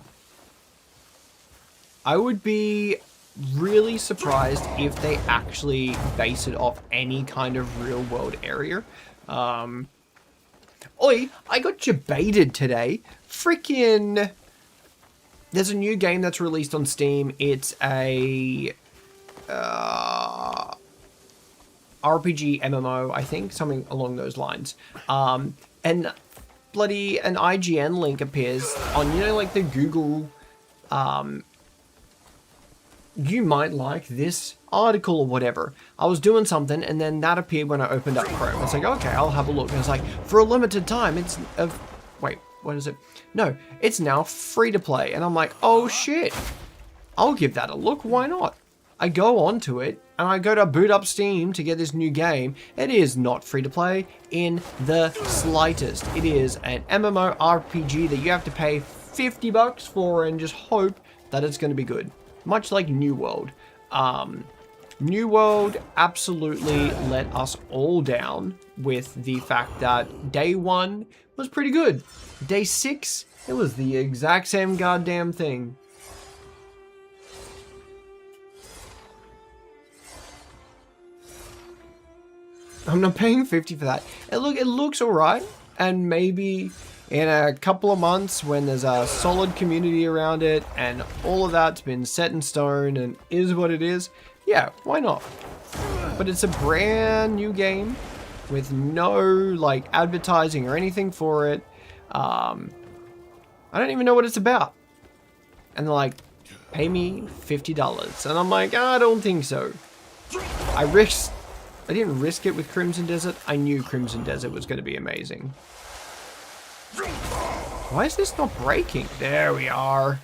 would be really surprised if they actually base it off any kind of real world area. Oi, I got debated today. Freaking. There's a new game that's released on Steam. It's a RPG MMO, I think, something along those lines. And bloody an IGN link appears on, you know, like the Google, you might like this article or whatever. I was doing something and then that appeared when I opened up Chrome. It's like, okay, I'll have a look. And it's like, for a limited time, it's wait, what is it? No, it's now free to play. And I'm like, oh shit, I'll give that a look. Why not? I go onto it and I go to boot up Steam to get this new game. It is not free to play in the slightest. It is an MMO RPG that you have to pay $50 for and just hope that it's going to be good. Much like New World. New World absolutely let us all down with the fact that day 1 was pretty good. Day 6, it was the exact same goddamn thing. I'm not paying 50 for that. It looks alright, and maybe in a couple of months when there's a solid community around it and all of that's been set in stone and is what it is, yeah, why not? But it's a brand new game with no like advertising or anything for it. I don't even know what it's about. And they're like, pay me $50. And I'm like, I don't think so. I didn't risk it with Crimson Desert. I knew Crimson Desert was going to be amazing. Why is this not breaking? There we are.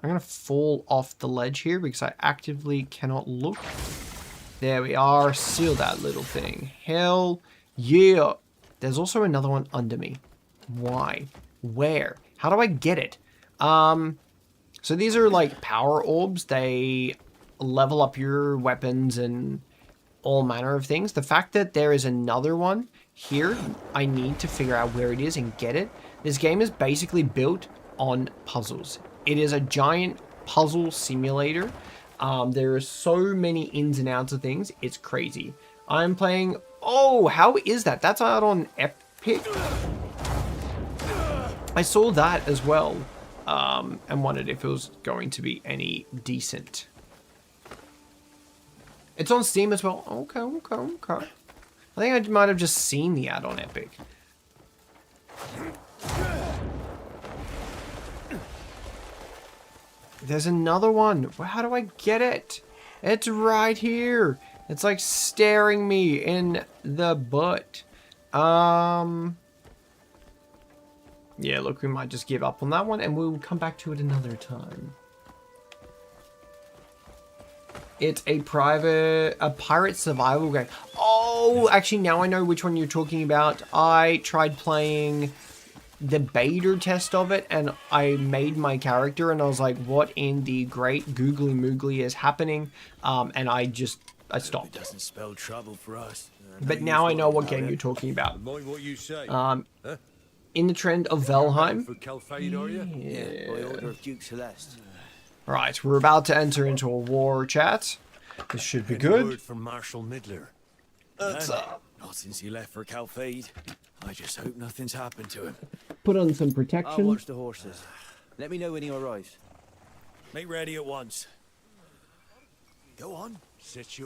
I'm going to fall off the ledge here because I actively cannot look. There we are. Seal that little thing. Hell yeah. There's also another one under me. Why? Where? How do I get it? So these are like power orbs. They level up your weapons and all manner of things. The fact that there is another one here, I need to figure out where it is and get it. This game is basically built on puzzles. It is a giant puzzle simulator. There are so many ins and outs of things. It's crazy. I'm playing... Oh, how is that? That's out on Epic. I saw that as well. And wondered if it was going to be any decent. It's on Steam as well. Okay. I think I might have just seen the ad on Epic. There's another one. How do I get it? It's right here. It's like staring me in the butt. Yeah, look, we might just give up on that one and we'll come back to it another time. It's a pirate survival game. Oh, actually now I know which one you're talking about. I tried playing the beta test of it and I made my character and I was like, what in the great googly moogly is happening? And I stopped. It doesn't spell trouble for us. But now I know what game you're talking about. Mind what you say. In the trend of Valheim. For Calphade, are you? Yeah, by order of Duke Celeste. Right, we're about to enter into a war, chat. This should be good. Word from Marshal Midler. Not since he left for Calphade. I just hope nothing's happened to him. Put on some I'll protection. watch the horses. Let me know when he arrives. Make ready at once. Go on.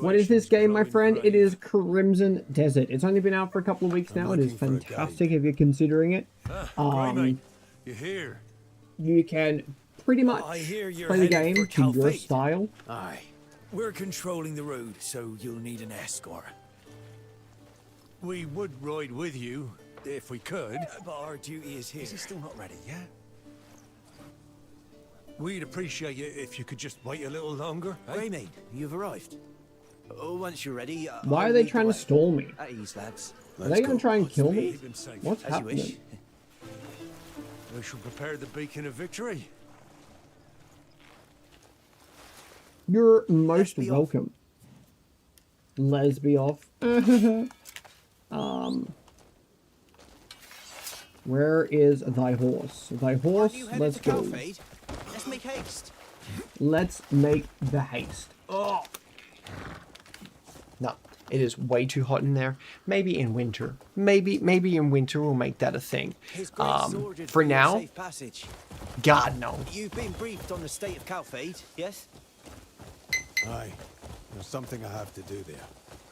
What is this game, my friend? It is Crimson Desert. It's only been out for a couple of weeks now. It is fantastic if you're considering it. You hear? You can pretty much I hear you're play the headed game for to your Calphade. style. Aye. We're controlling the road, so you'll need an escort. We would ride with you, if we could. But our duty is here. Is he still not ready yet? We'd appreciate it if you could just wait a little longer. Greymane, you've arrived. Oh, once you're ready, Why I'll are they lead the trying to way. stall me? At ease, lads. Are they going to try and kill me? Keep him safe. What's As you wish. happening? We shall prepare the beacon of victory. You're most be off. welcome. Let's be off. Where is thy horse? Thy horse, You headed let's to go. Calphade? Let's make haste. Let's make the haste. Oh. No, it is way too hot in there. Maybe in winter. Maybe in winter we'll make that a thing. His great sword is For your now, safe passage. God no. You've been briefed on the state of Calphade, yes? Aye. There's something I have to do there.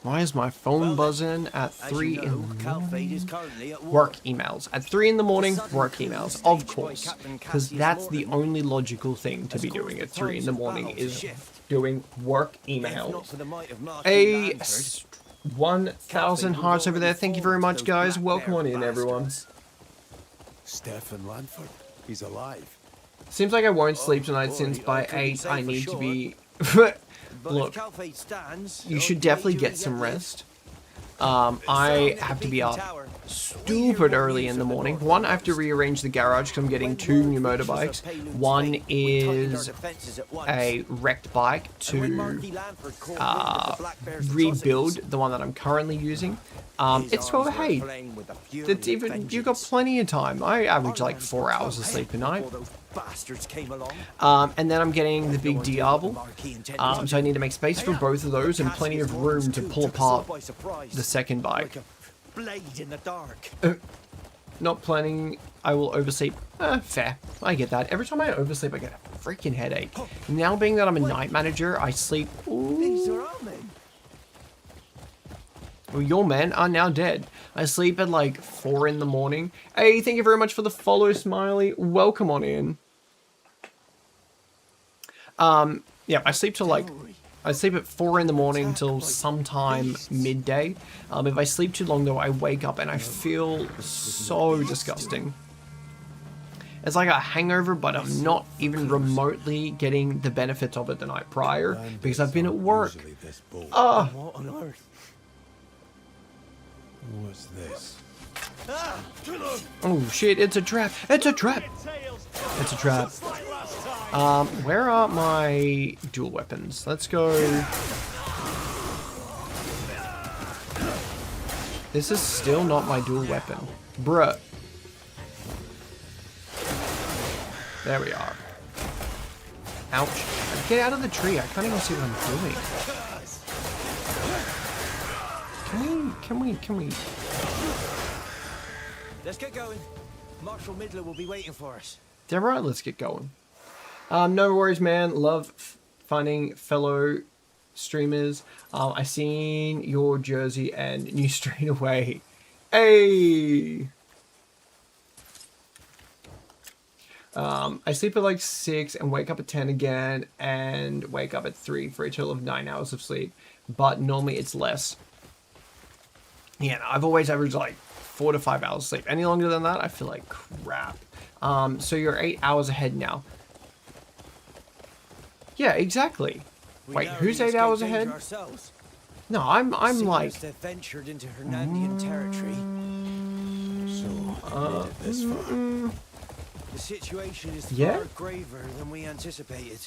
Why is my phone Well, buzzing at As 3 you know, in the Calphade morning? is currently at war. Work emails. At 3 in the morning, The sudden work coup emails. staged Of by course. Captain Because Cassius that's the Morgan only logical thing to has be caused doing the at 3 in times the of morning battle to is shift. doing work If not emails. for the might of Marquis A Lanford, 1,000 hearts over there. Thank you very much, guys. Black Welcome Bear on in, everyone. bastards. Stefan Lanford. He's alive. Seems like I won't sleep tonight boy, since I by couldn't 8 say I for need to sure. be... But Look, if Calphade stands, you your should definitely wager get is some at risk. rest. I have to be up stupid early in the morning. One, I have to rearrange the garage because I'm getting 2 new motorbikes. One is a wrecked bike to rebuild the one that I'm currently using. It's 12 hey, that's even, you got plenty of time. I average like 4 hours of sleep a night. And then I'm getting the big Diablo. So I need to make space for both of those and plenty of room to pull apart the second bike. Blade in the dark. Not planning I will oversleep. Fair. I get that. Every time I oversleep, I get a freaking headache. Now being that I'm a night manager, I sleep... These Ooh. are our men. Well, your men are now dead. I sleep at like 4 in the morning. Hey, thank you very much for the follow, Smiley. Welcome on in. Yeah, I sleep till like I sleep at 4 in the morning till sometime midday. If I sleep too long though, I wake up and I feel so disgusting. It's like a hangover, but I'm not even remotely getting the benefits of it the night prior because I've been at work. What on earth? What's this? Oh shit, it's a trap! It's a trap! It's a trap. Where are my dual weapons? Let's go. This is still not my dual weapon. Bruh. There we are. Ouch. Get out of the tree. I can't even see what I'm doing. Can we? Let's get going. Marshal Midler will be waiting for us. Yeah, right, let's get going. No worries, man. Love finding fellow streamers. I seen your jersey and knew straight away. Hey! I sleep at like 6 and wake up at 10 again and wake up at 3 for a total of 9 hours of sleep. But normally it's less. Yeah, no, I've always averaged like 4 to 5 hours of sleep. Any longer than that, I feel like crap. So you're 8 hours ahead now. Yeah, exactly. Wait, who's 8 hours ahead? Ourselves. No, I'm like... They've ventured into Hernandian territory. So, this far. The situation is Yeah? far graver than we anticipated.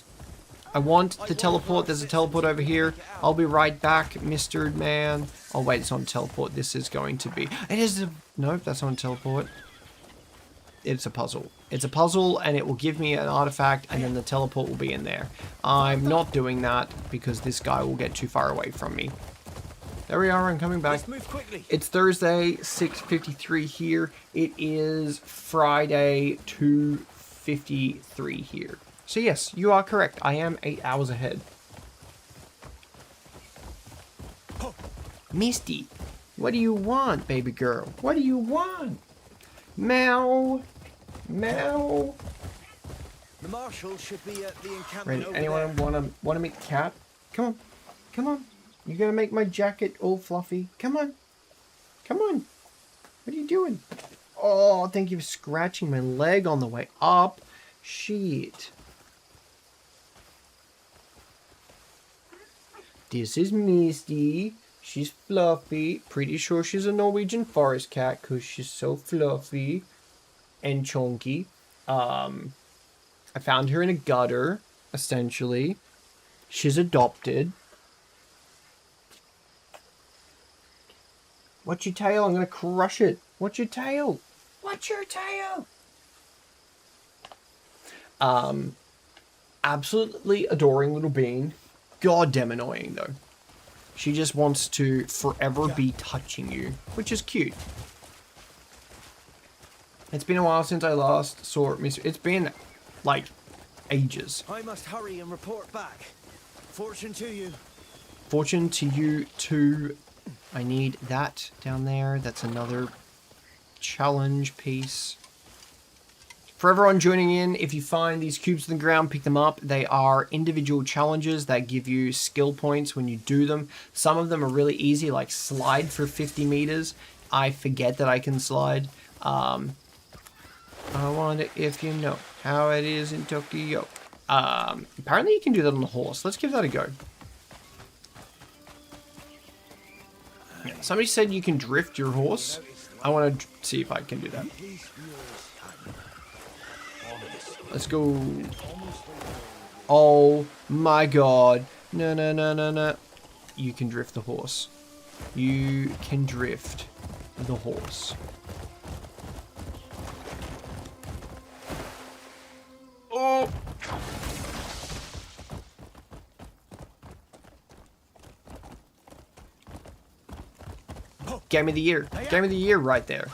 I want the teleport. There's a teleport over here. I'll be right back, Mr. Man. Oh, wait, it's not a teleport. This is going to be... It is a... Nope, that's not a teleport. It's a puzzle. It's a puzzle, and it will give me an artifact, and then the teleport will be in there. I'm not doing that, because this guy will get too far away from me. There we are, I'm coming back. Let's move quickly. It's Thursday, 6:53 here. It is Friday, 2:53 here. So yes, you are correct. I am 8 hours ahead. Misty, what do you want, baby girl? What do you want? Meow. Meow. The marshal should be at the encampment Right, over anyone there. wanna meet the cat? Come on. Come on. You gonna make my jacket all fluffy? Come on. Come on. What are you doing? Oh, thank you for scratching my leg on the way up. Shit. This is Misty. She's fluffy. Pretty sure she's a Norwegian forest cat because she's so fluffy and chunky. I found her in a gutter, essentially. She's adopted. What's your tail? I'm gonna crush it. What's your tail? What's your tail? Absolutely adoring little bean. Goddamn annoying though. She just wants to forever be touching you, which is cute. It's been a while since I last saw Miss. It's been like ages. I must hurry and report back. Fortune to you. Fortune to you too. I need that down there. That's another challenge piece. For everyone joining in, if you find these cubes in the ground, pick them up. They are individual challenges that give you skill points when you do them. Some of them are really easy, like slide for 50 meters. I forget that I can slide. I wonder if you know how it is in Tokyo. Apparently you can do that on a horse. Let's give that a go. Somebody said you can drift your horse. I want to see if I can do that. Let's go. Oh my god. No, no, no, no, no. You can drift the horse. You can drift the horse. Oh! Game of the year. Game of the year right there.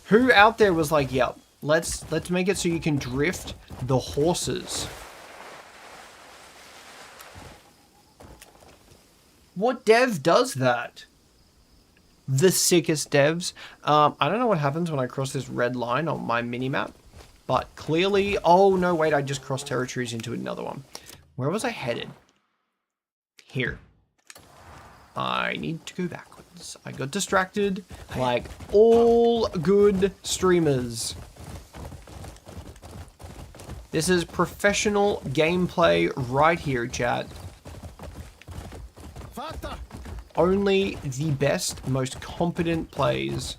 Who out there was like, yep, let's make it so you can drift the horses. What dev does that? The sickest devs. I don't know what happens when I cross this red line on my minimap, but clearly, oh no, wait, I just crossed territories into another one. Where was I headed? here. I need to go backwards. I got distracted like all good streamers. This is professional gameplay right here, chat. Only the best, most competent plays.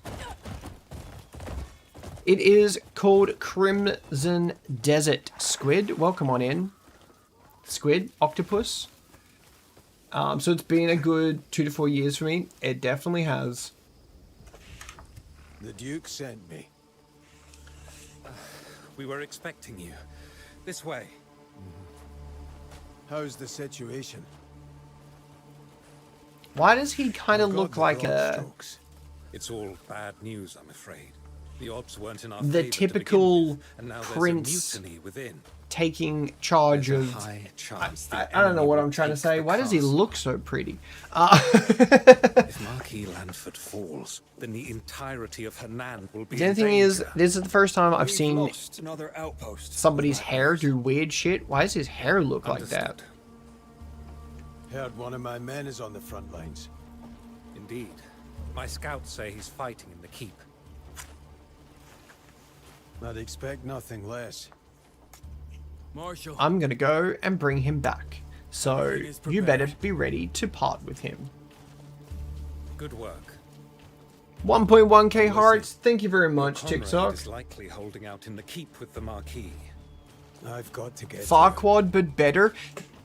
It is called Crimson Desert. Squid, welcome on in. Squid, octopus. So it's been a good 2 to 4 years for me. It definitely has. The Duke sent me. We were expecting you. This way. How's the situation? Why does he kind of I've got look the like broad a... strokes. It's all bad news, I'm afraid. The odds weren't in our The favor to typical begin with, and now prince there's a mutiny within. taking charge There's of... a high chance the I don't know enemy what will I'm trying to take say. the Why does he castle. look so pretty? If Marquis Lanford falls, then the entirety of Hernan will be The in only thing is, danger. this is the first time I've We've seen lost another outpost. somebody's hair do weird shit. Why does his hair look like that? Understood. Heard one of my men is on the front lines. Indeed. My scouts say he's fighting in the keep. I'd expect nothing less. Marshal. I'm gonna go and bring him back. So, Everything is you better prepared. be ready to part with him. Good work. 1.1k hearts, thank you very Your much, comrade TikTok. is likely holding out in the keep with the Marquis. I've got to get to him. Farquaad, but better.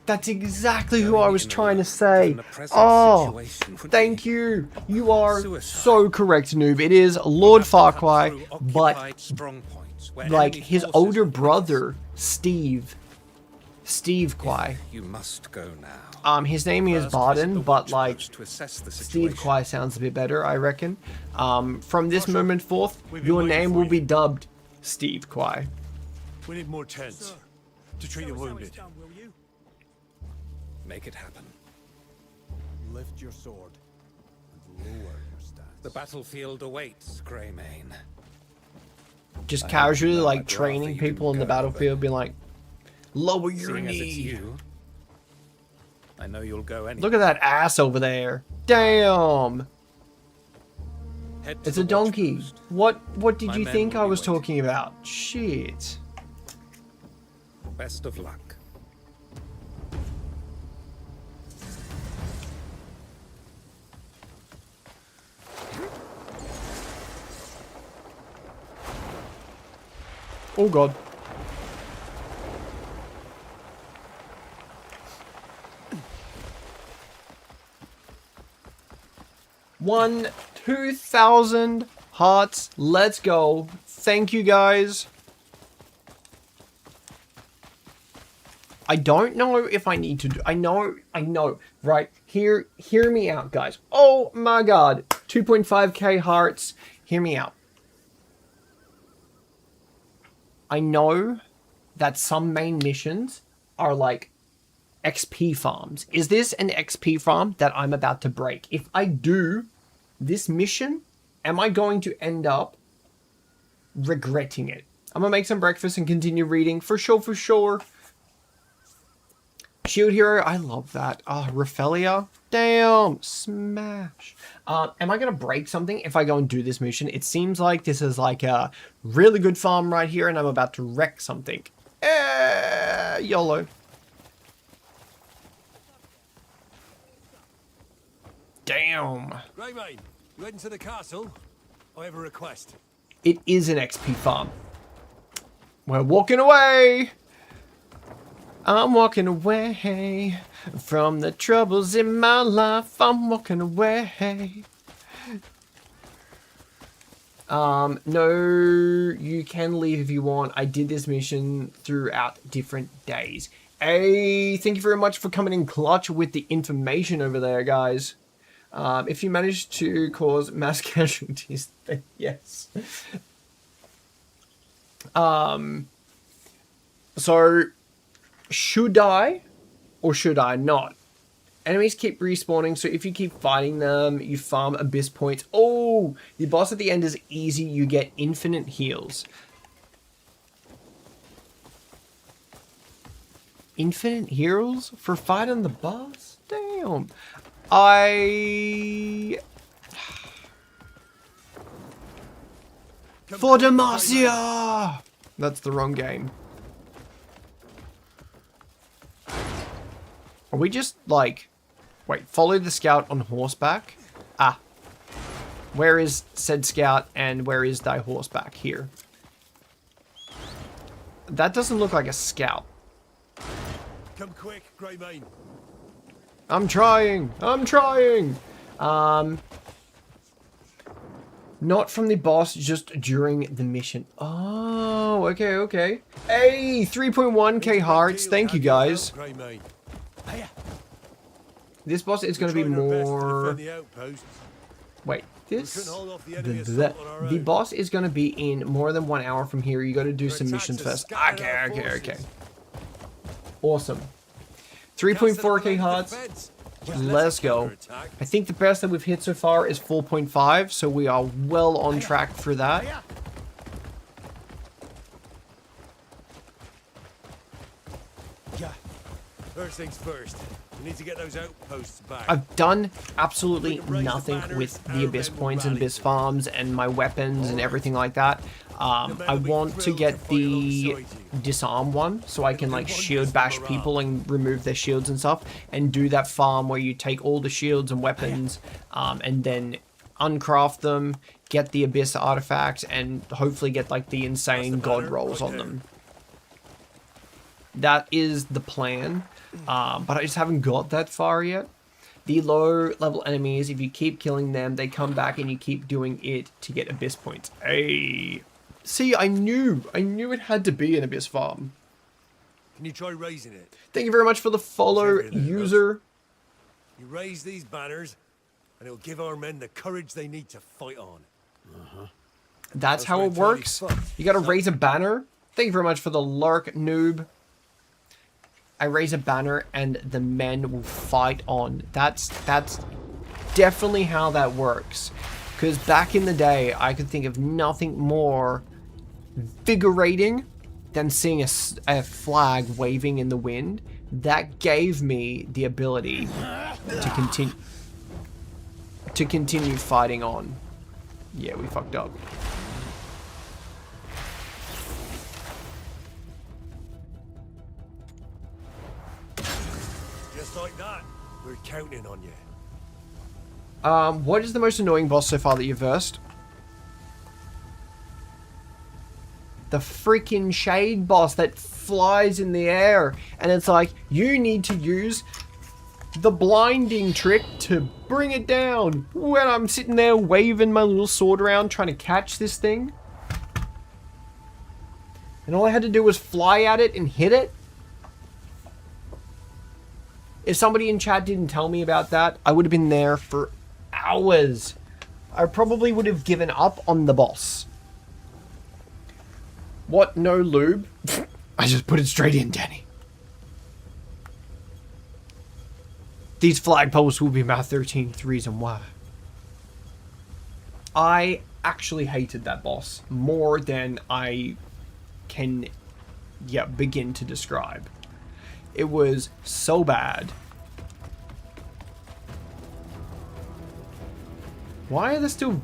That's exactly who Going I was in trying to alone, say. given the present Oh, situation, would thank be you. You are suicide. so correct, noob. It is Lord Have to cut Farquaad, through but occupied strong points where like enemy his forces older are with us. brother, Steve Quai. You must go now. His name is First, Barden, visit the but watch like post to assess the Steve situation. Quai sounds a bit better, I reckon. From this moment forth, we've been your waiting name for will you. be dubbed Steve Quai. We need more tents to treat the wounded. Make it happen. Lift your sword and lower your stance. The battlefield awaits, Greymane. Just I casually know like I'd training rather you people in didn't the go, but battlefield, being like, lower your Seeing as it's knee. you, I know you'll go anyway. Look at that ass over there. Damn. Head to It's the a watch donkey. post. What did My you men think will I be was waiting. talking about? Shit. Best of luck. Oh god. One, 2,000 hearts. Let's go. Thank you guys. I don't know if I need to do, I know, right? Hear me out, guys. Oh my god. 2.5k hearts. Hear me out. I know that some main missions are like XP farms. Is this an XP farm that I'm about to break? If I do this mission, am I going to end up regretting it? I'm gonna make some breakfast and continue reading. For sure. Shield Hero, I love that. Raphaelia, damn, smash. Am I gonna break something if I go and do this mission? It seems like this is like a really good farm right here and I'm about to wreck something. YOLO. Damn. Greymane, you heading to the castle? I have a request. It is an XP farm. We're walking away. I'm walking away from the troubles in my life. I'm walking away. No, you can leave if you want. I did this mission throughout different days. Hey, thank you very much for coming in clutch with the information over there, guys. If you manage to cause mass casualties, then yes. So, should I or should I not? Enemies keep respawning, so if you keep fighting them, you farm abyss points. Oh, the boss at the end is easy. You get infinite heals. Infinite heals for fighting the boss? Damn. Damn. For Demacia! That's the wrong game. Are we just, like... Wait, follow the scout on horseback? Ah. Where is said scout and where is thy horseback? Here. That doesn't look like a scout. Come quick, Greymane. I'm trying! I'm trying! Not from the boss, just during the mission. Oh, okay, okay. Hey, 3.1k hearts. Thank you, guys. Greymane. This boss is going to be We're trying our best to more... defend the outposts. Wait, this... couldn't hold off the enemy The, assault on our the own. boss is going to be in more than 1 hour from here. You got to do Their some attacks missions have first. scattered Okay, our okay, okay. forces. Awesome. Castle 3.4k of hearts. defense. Let's go. Counterattack. I think the best that we've hit so far is 4.5, so we are well on track for that. Yeah. First things first. We need to get those outposts back. I've done absolutely We can raise the nothing banners, with our the Abyss men will points and rally. Abyss farms and my weapons and everything like that. I will be want to thrilled get to fight the alongside you. disarm one so I can like They want shield this bash morale. people and remove their shields and stuff, and do that farm where you take all the shields and weapons and then uncraft them, get the Abyss artifacts, and hopefully get like the insane the god banner rolls right on there. them. That is the plan, but I just haven't got that far yet. The low level enemies, if you keep killing them, they come back and you keep doing it to get Abyss points. Hey. See, I knew it had to be an Abyss farm. Can you try raising it? Thank you very much for the follow, Trigger there, user. You raise these banners, and it'll give our men the courage they need to fight on. That's how where it Tony works. fucked. You gotta raise a banner. Thank you very much for the lurk, noob. I raise a banner and the men will fight on. That's definitely how that works. Because back in the day, I could think of nothing more invigorating than seeing a flag waving in the wind. That gave me the ability to continue fighting on. Yeah, we fucked up. Just like that, we're counting on you. What is the most annoying boss so far that you've versed? The freaking Shade boss that flies in the air. And it's like, you need to use the blinding trick to bring it down. When I'm sitting there waving my little sword around trying to catch this thing. And all I had to do was fly at it and hit it. If somebody in chat didn't tell me about that, I would have been there for hours. I probably would have given up on the boss. What? No lube? I just put it straight in, Danny. These flagpoles will be my 13th reason why. I actually hated that boss more than I can begin to describe. It was so bad. Why are there still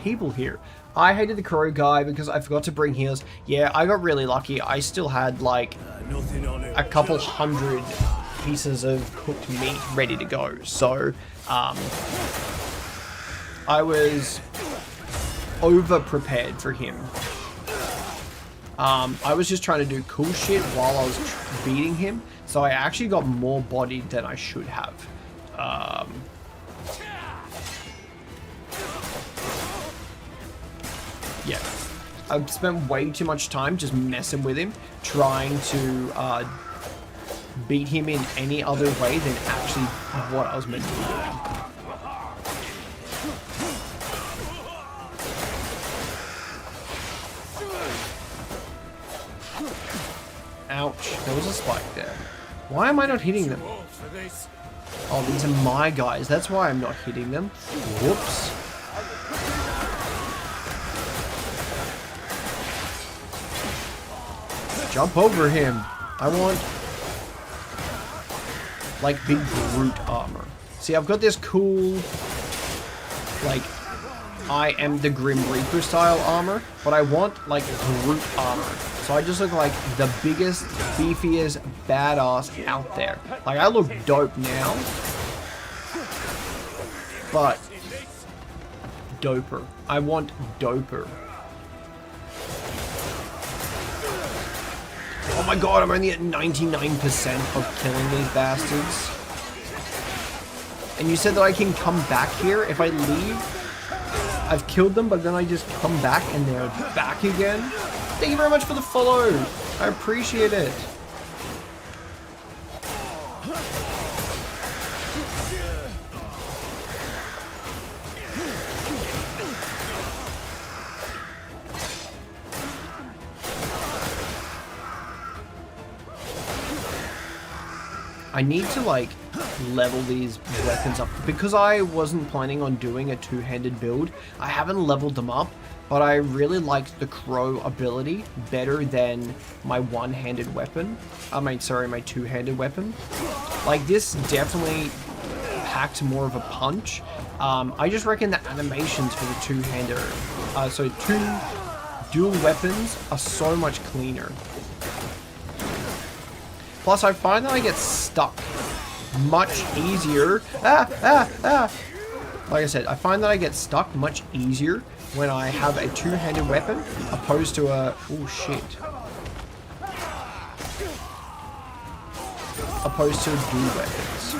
people here? I hated the crow guy because I forgot to bring heals. Yeah, I got really lucky. I still had like Nothing on it. a couple hundred pieces of cooked meat ready to go. So, I was over prepared for him. I was just trying to do cool shit while I was beating him. So I actually got more bodied than I should have. Yeah. I've spent way too much time just messing with him, trying to beat him in any other way than actually what I was meant to be doing. Ouch, there was a spike there. Why am I not hitting them? Oh, these are my guys. That's why I'm not hitting them. Whoops. Jump over him. I want, like, big brute armor. See, I've got this cool, like, I am the Grim Reaper style armor, but I want, like, brute armor. So I just look like the biggest, beefiest badass out there. Like, I look dope now, but doper. I want doper. Oh my god, I'm only at 99% of killing these bastards. And you said that I can come back here if I leave? I've killed them, but then I just come back and they're back again? Thank you very much for the follow. I appreciate it. I need to, like, level these weapons up. Because I wasn't planning on doing a two-handed build, I haven't leveled them up, but I really liked the crow ability better than my one-handed weapon. My two-handed weapon. Like, this definitely packed more of a punch. I just reckon the animations for the two-hander, so two dual weapons are so much cleaner. Plus, I find that I get stuck much easier. Like I said, I find that I get stuck much easier when I have a two-handed weapon opposed to a... Oh, shit. Opposed to dual weapons.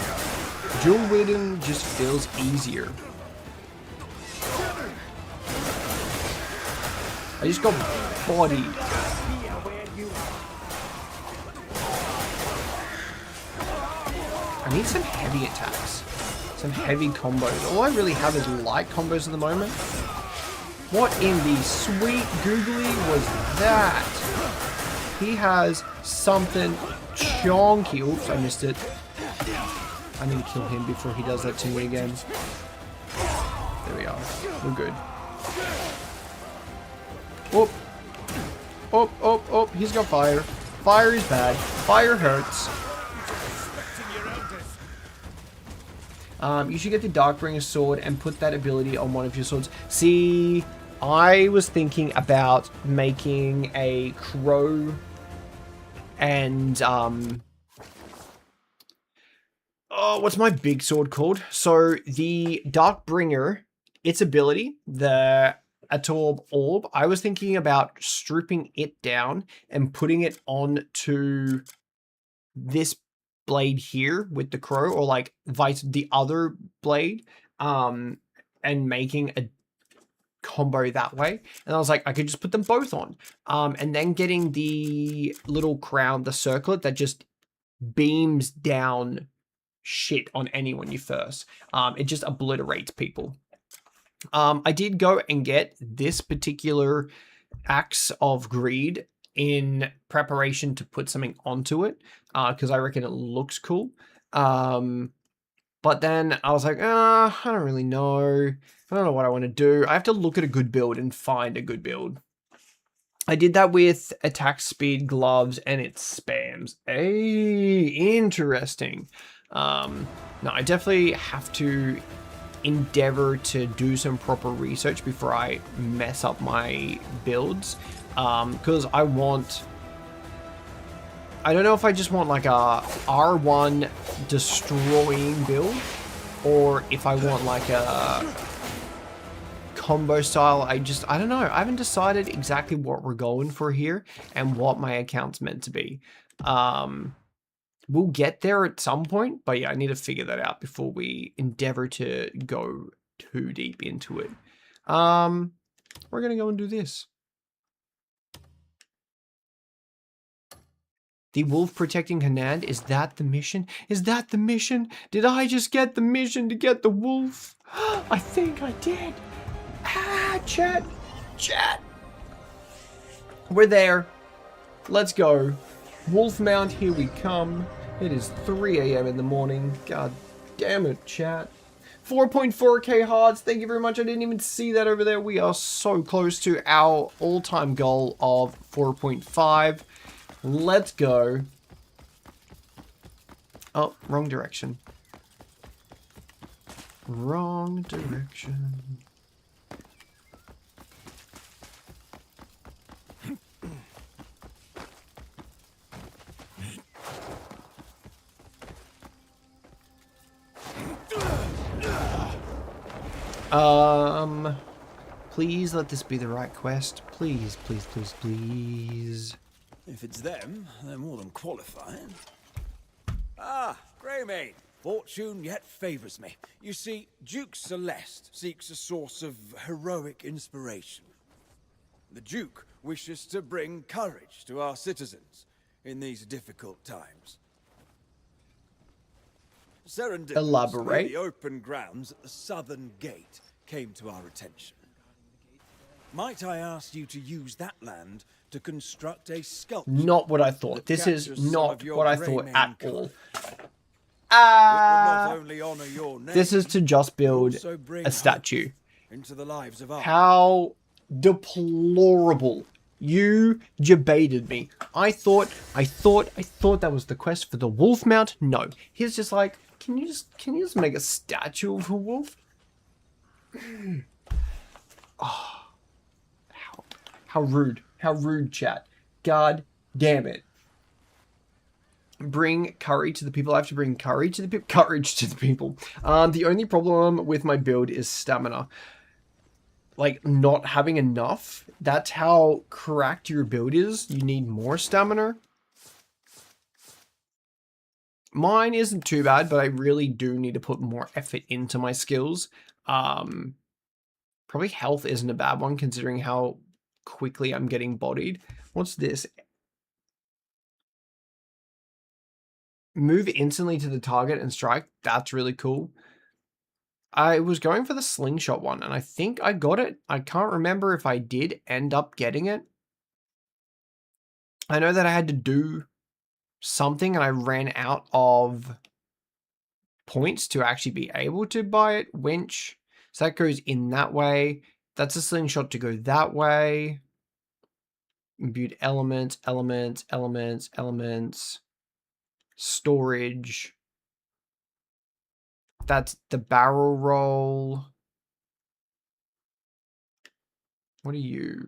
Dual wielding just feels easier. I just got bodied. I need some heavy attacks. Some heavy combos. All I really have is light combos at the moment. What in the sweet googly was that? He has something chonky. Oops, I missed it. I need to kill him before he does that to me again. There we are. We're good. Oh. Oh, oh, oh. He's got fire. Fire is bad. Fire hurts. You should get the Darkbringer sword and put that ability on one of your swords. See, I was thinking about making a crow and, oh, what's my big sword called? So, the Darkbringer, its ability, the Atorb Orb, I was thinking about stripping it down and putting it onto this blade here with the crow, or like vice the other blade, and making a combo that way. And I was like, I could just put them both on, and then getting the little crown, the circlet that just beams down shit on anyone you first. It just obliterates people. I did go and get this particular Axe of Greed in preparation to put something onto it, because I reckon it looks cool. But then I was like, I don't really know. I don't know what I want to do. I have to look at a good build and find a good build. I did that with attack speed gloves and it spams. Hey, interesting. No, I definitely have to endeavor to do some proper research before I mess up my builds. Because I don't know if I just want like a R1 destroying build, or if I want like a combo style. I don't know. I haven't decided exactly what we're going for here and what my account's meant to be. We'll get there at some point, but yeah, I need to figure that out before we endeavor to go too deep into it. We're gonna go and do this. The wolf protecting Hanand, is that the mission? Is that the mission? Did I just get the mission to get the wolf? I think I did. Chat. We're there. Let's go. Wolf Mount, here we come. It is 3 a.m. in the morning. God damn it, chat. 4.4k hearts. Thank you very much. I didn't even see that over there. We are so close to our all-time goal of 4.5. Let's go. Oh, wrong direction. Wrong direction. Please let this be the right quest. Please, please, please, please. If it's them, they're more than qualified. Ah, Greymane. Fortune yet favors me. You see, Duke Celeste seeks a source of heroic inspiration. The Duke wishes to bring courage to our citizens in these difficult times. Serendipitous, Elaborate. the open grounds at the southern gate came to our attention. Might I ask you to use that land to construct a sculpture? Not what I thought. that This is captures some not of your what I thought Greymane at colour? all. It would not only honor your name, This is to just build also bring a statue. hope into the lives of others. How deplorable. You debated me. I thought that was the quest for the wolf mount. No. He's just like, can you just make a statue of a wolf? Oh, how rude. How rude, chat. God damn it. Bring curry to the people. I have to bring curry to the people. Courage to the people. The only problem with my build is stamina. Like, not having enough. That's how cracked your build is. You need more stamina. Mine isn't too bad, but I really do need to put more effort into my skills. Probably health isn't a bad one, considering how quickly I'm getting bodied. What's this? Move instantly to the target and strike. That's really cool. I was going for the slingshot one, and I think I got it. I can't remember if I did end up getting it. I know that I had to do something, and I ran out of points to actually be able to buy it. Winch. So that goes in that way. That's a slingshot to go that way. Imbued elements, elements, elements, elements. Storage. That's the barrel roll. What are you?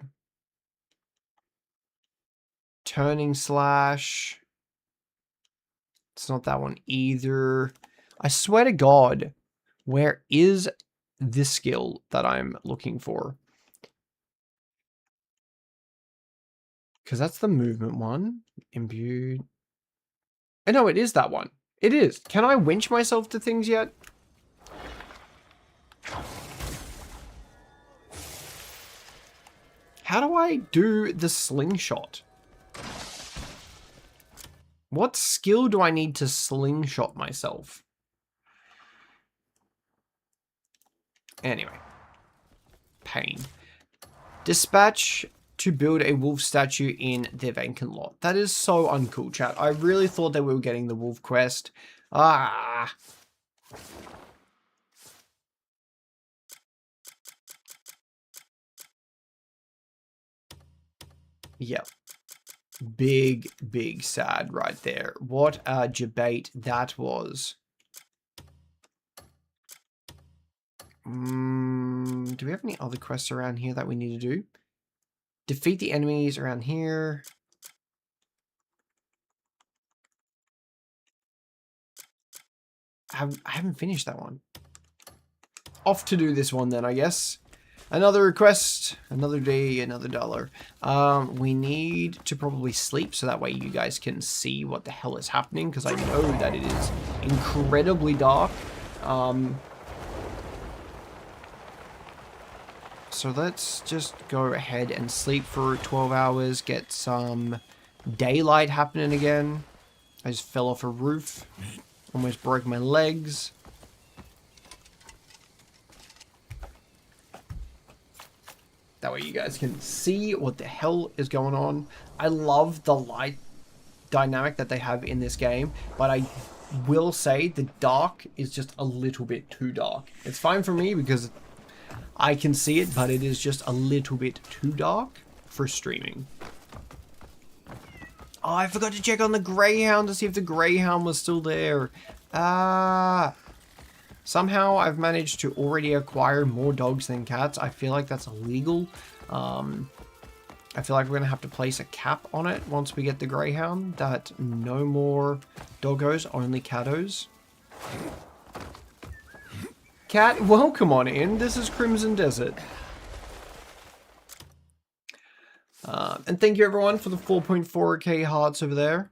Turning slash. It's not that one either. I swear to God, where is this skill that I'm looking for? Because that's the movement one. Imbued. Oh, no, it is that one. It is. Can I winch myself to things yet? How do I do the slingshot? What skill do I need to slingshot myself? Anyway. Pain. Dispatch to build a wolf statue in the vacant lot. That is so uncool, chat. I really thought that we were getting the wolf quest. Ah. Yep. Big, big sad right there. What a debate that was. Do we have any other quests around here that we need to do? Defeat the enemies around here. I haven't finished that one. Off to do this one then, I guess. Another request, another day, another dollar. We need to probably sleep so that way you guys can see what the hell is happening, because I know that it is incredibly dark. So let's just go ahead and sleep for 12 hours, get some daylight happening again. I just fell off a roof, almost broke my legs. That way you guys can see what the hell is going on. I love the light dynamic that they have in this game, but I will say the dark is just a little bit too dark. It's fine for me because I can see it, but it is just a little bit too dark for streaming. Oh, I forgot to check on the Greyhound to see if the Greyhound was still there. Ah. Somehow I've managed to already acquire more dogs than cats. I feel like that's illegal. I feel like we're going to have to place a cap on it once we get the Greyhound, that no more doggos, only catos. Cat, welcome on in. This is Crimson Desert. And thank you everyone for the 4.4k hearts over there.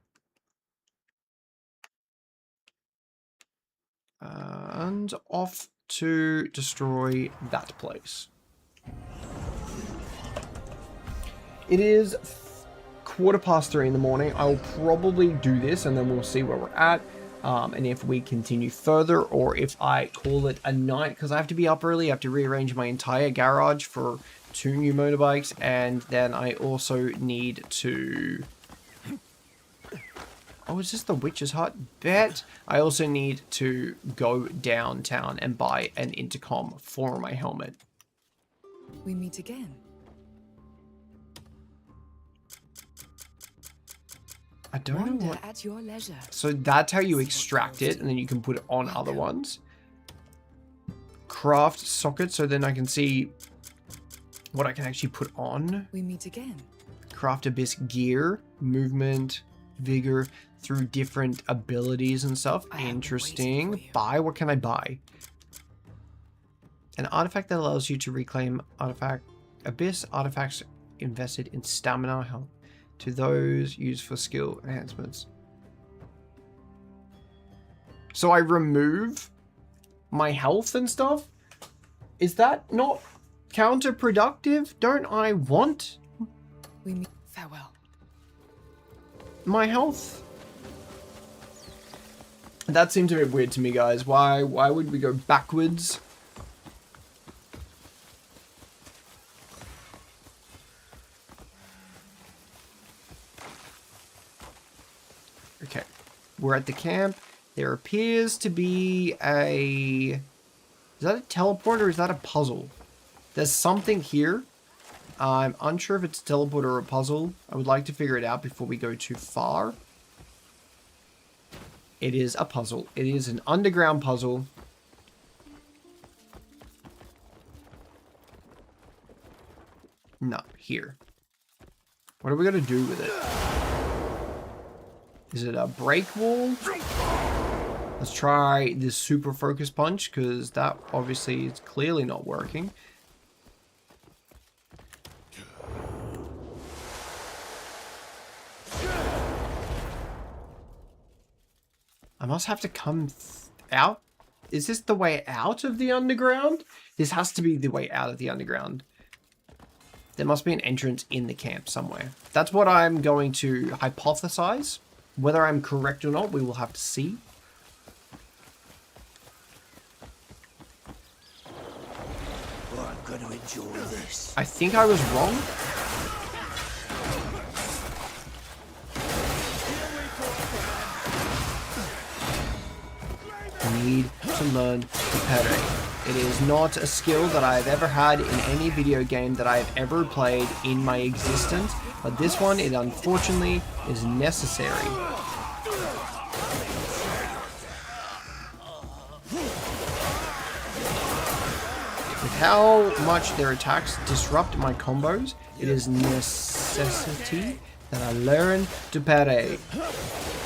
And off to destroy that place. It is 3:15 in the morning. I'll probably do this and then we'll see where we're at. And if we continue further or if I call it a night, because I have to be up early. I have to rearrange my entire garage for 2 new motorbikes. And then I also need to... Oh, is this the witch's hut? Bet. I also need to go downtown and buy an intercom for my helmet. We meet again. I don't know what... at your leisure. So that's how you extract it, and then you can put it on other ones. Craft socket, so then I can see what I can actually put on. We meet again. Craft abyss gear, movement, vigor, through different abilities and stuff. Interesting. Buy, what can I buy? An artifact that allows you to reclaim artifact abyss artifacts invested in stamina health to those used for skill enhancements. So I remove my health and stuff? Is that not counterproductive? Don't I want We meet. Farewell. my health? That seems a bit weird to me, guys. Why would we go backwards? Okay, we're at the camp. There appears to be a... Is that a teleport or is that a puzzle? There's something here. I'm unsure if it's a teleport or a puzzle. I would like to figure it out before we go too far. It is a puzzle. It is an underground puzzle. No, here. What are we going to do with it? Is it a break wall? Let's try this super focus punch, because that obviously is clearly not working. I must have to come out. Is this the way out of the underground? This has to be the way out of the underground. There must be an entrance in the camp somewhere. That's what I'm going to hypothesize. Whether I'm correct or not, we will have to see. Well, I'm going to enjoy this. I think I was wrong. I need to learn to parry. It is not a skill that I've ever had in any video game that I've ever played in my existence, but this one, it unfortunately is necessary. With how much their attacks disrupt my combos, it is necessity that I learn to parry.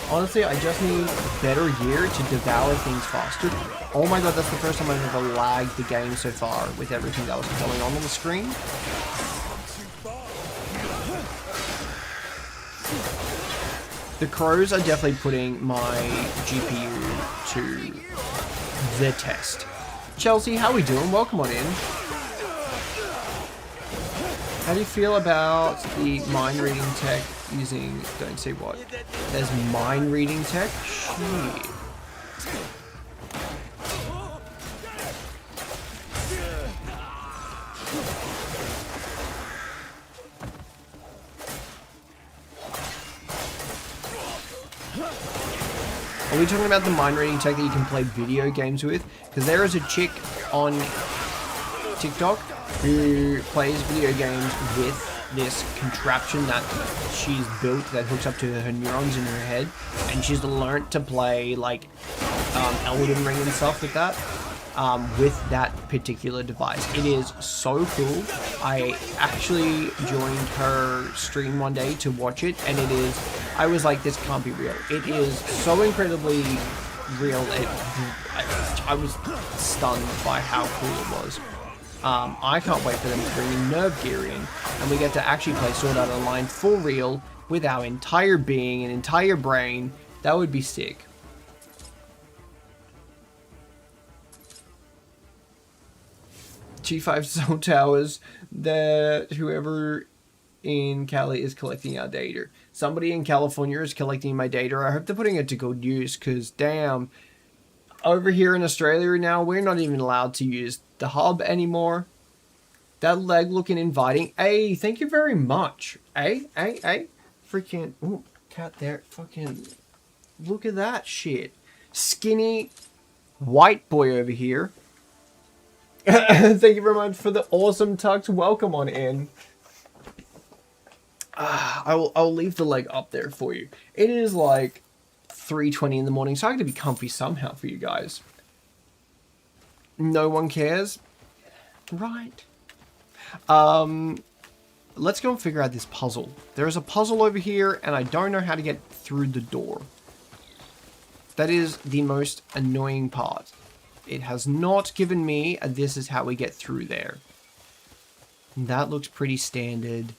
Honestly, I just need better gear to devour things faster. Oh my god, that's the first time I've ever lagged the game so far with everything that was going on the screen. The crows are definitely putting my GPU to the test. Chelsea, how we doing? Welcome on in. How do you feel about the mind reading tech using, don't say what? There's mind reading tech? Shit. Are we talking about the mind reading tech that you can play video games with? Because there is a chick on TikTok who plays video games with this contraption that she's built that hooks up to her neurons in her head, and she's learnt to play like Elden Ring and stuff with that. with that particular device. It is so cool. I actually joined her stream one day to watch it, and I was like, this can't be real. It is so incredibly real. I was stunned by how cool it was. I can't wait for them to bring in Nerve Gear in, and we get to actually play Sword Art Online for real with our entire being and entire brain. That would be sick. G5 cell towers, that whoever in Cali is collecting our data. Somebody in California is collecting my data. I hope they're putting it to good use, because damn, over here in Australia now, we're not even allowed to use the hub anymore. That leg looking inviting. Hey, thank you very much. Hey. Freaking, ooh, cat there. Fucking, look at that shit. Skinny white boy over here. Thank you very much for the awesome tux. Welcome on in. I'll leave the leg up there for you. It is like 3:20 in the morning, so I got to be comfy somehow for you guys. No one cares, right? Let's go and figure out this puzzle. There is a puzzle over here, and I don't know how to get through the door. That is the most annoying part. It has not given me a this is how we get through there. That looks pretty standard.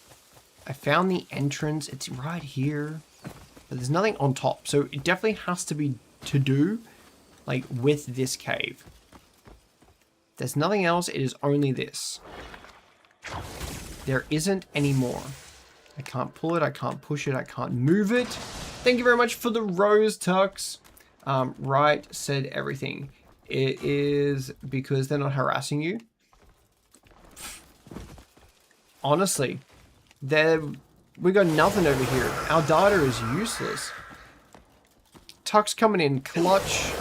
I found the entrance. It's right here. But there's nothing on top. So it definitely has to be to do like with this cave. There's nothing else. It is only this. There isn't any more. I can't pull it. I can't push it. I can't move it. Thank you very much for the rose tux. Right said everything. It is because they're not harassing you. Honestly, we got nothing over here. Our data is useless. Tuck's coming in clutch.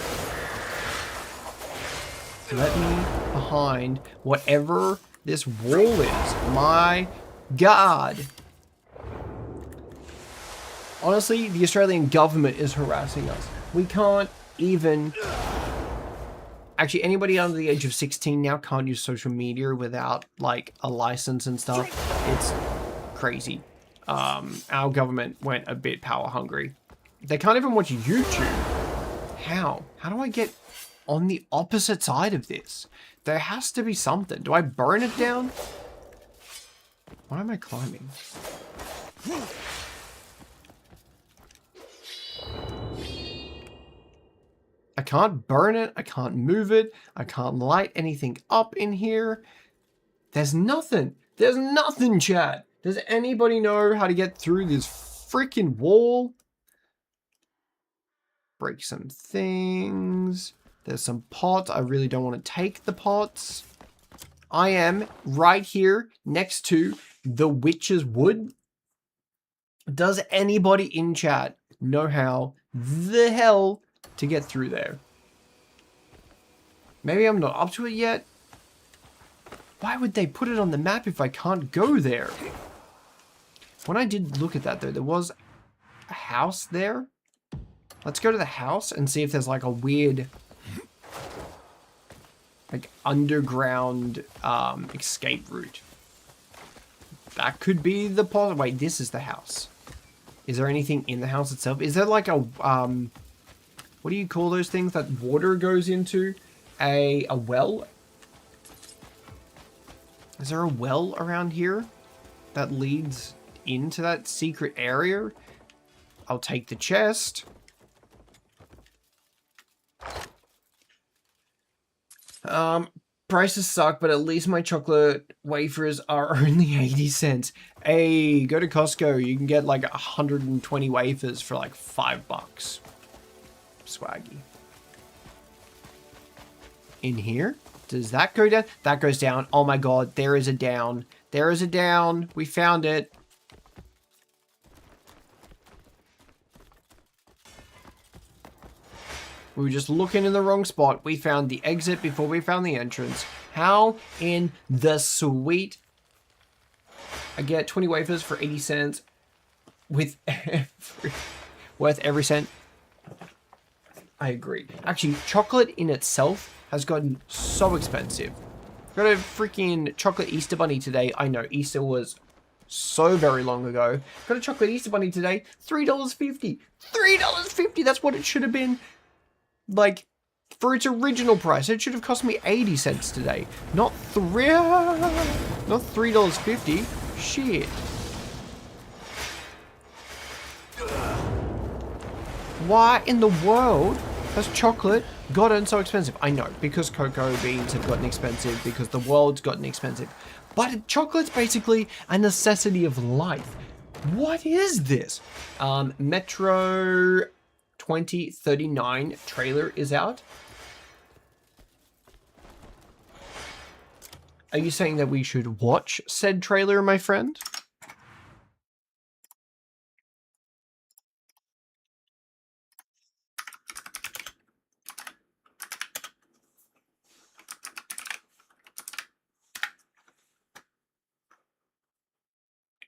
Let me behind whatever this wall is. My God. Honestly, the Australian government is harassing us. We can't even... Actually, anybody under the age of 16 now can't use social media without, like, a license and stuff. It's crazy. Our government went a bit power hungry. They can't even watch YouTube. How? How do I get on the opposite side of this? There has to be something. Do I burn it down? Why am I climbing? I can't burn it. I can't move it. I can't light anything up in here. There's nothing. There's nothing, chat. Does anybody know how to get through this freaking wall? Break some things. There's some pots. I really don't want to take the pots. I am right here next to the witch's wood. Does anybody in chat know how the hell to get through there? Maybe I'm not up to it yet. Why would they put it on the map if I can't go there? When I did look at that though, there was a house there. Let's go to the house and see if there's like a weird like underground escape route. That could be the possible. Wait, this is the house. Is there anything in the house itself? Is there like a what do you call those things that water goes into? A well? Is there a well around here that leads into that secret area? I'll take the chest. Prices suck, but at least my chocolate wafers are only 80 cents. Hey, go to Costco. You can get like 120 wafers for like $5. Swaggy. In here? Does that go down? That goes down. Oh my god, there is a down. There is a down. We found it. We were just looking in the wrong spot. We found the exit before we found the entrance. How in the sweet... I get 20 wafers for 80 cents with worth every cent. I agree. Actually, chocolate in itself has gotten so expensive. Got a freaking chocolate Easter bunny today. I know, Easter was so very long ago. Got a chocolate Easter bunny today. $3.50. $3.50. That's what it should have been. Like, for its original price, it should have cost me 80 cents today. Not $3.50. Shit. Why in the world has chocolate gotten so expensive? I know, because cocoa beans have gotten expensive, because the world's gotten expensive. But chocolate's basically a necessity of life. What is this? Metro 2039 trailer is out. Are you saying that we should watch said trailer, my friend?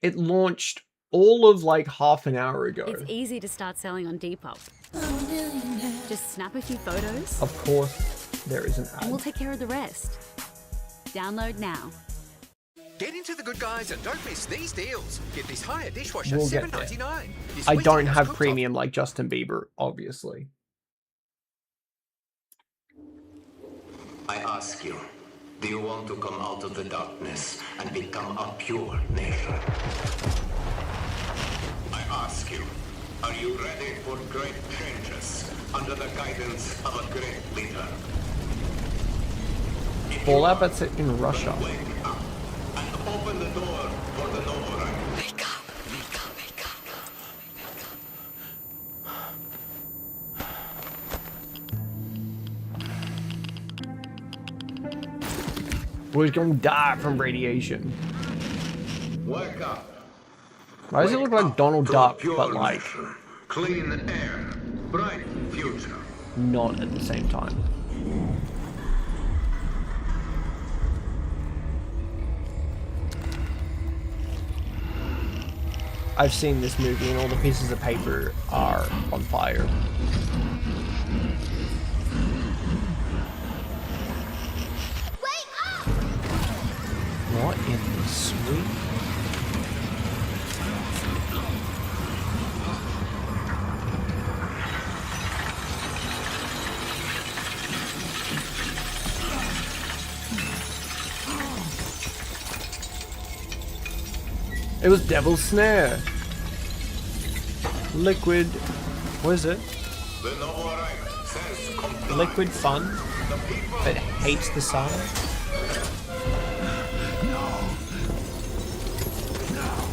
It launched all of like half an hour ago. It's easy to start selling on Depop. Just snap a few photos. Of course, there is an ad. And we'll take care of the rest. Download now. Get into the good guys and don't miss these deals. Get this hire dishwasher We'll get there. $7.99. This I don't Westinghouse have cooktop- premium like Justin Bieber, obviously. I ask you, do you want to come out of the darkness and become a pure nation? I ask you, are you ready for great changes under the guidance of a great leader? Fallout, that's it in Russia. Wake up and open the door for the Novorite. Wake up, wake up, wake up. We're going to die from radiation. Wake up. Why does it look like Donald to a Duck, pure but like nation. Clean air, bright future. not at the same time? I've seen this movie and all the pieces of paper are on fire. What in the sweet? It was Devil's Snare. Liquid. What is it? The Novorite says comply. Liquid Fun that hates the sun.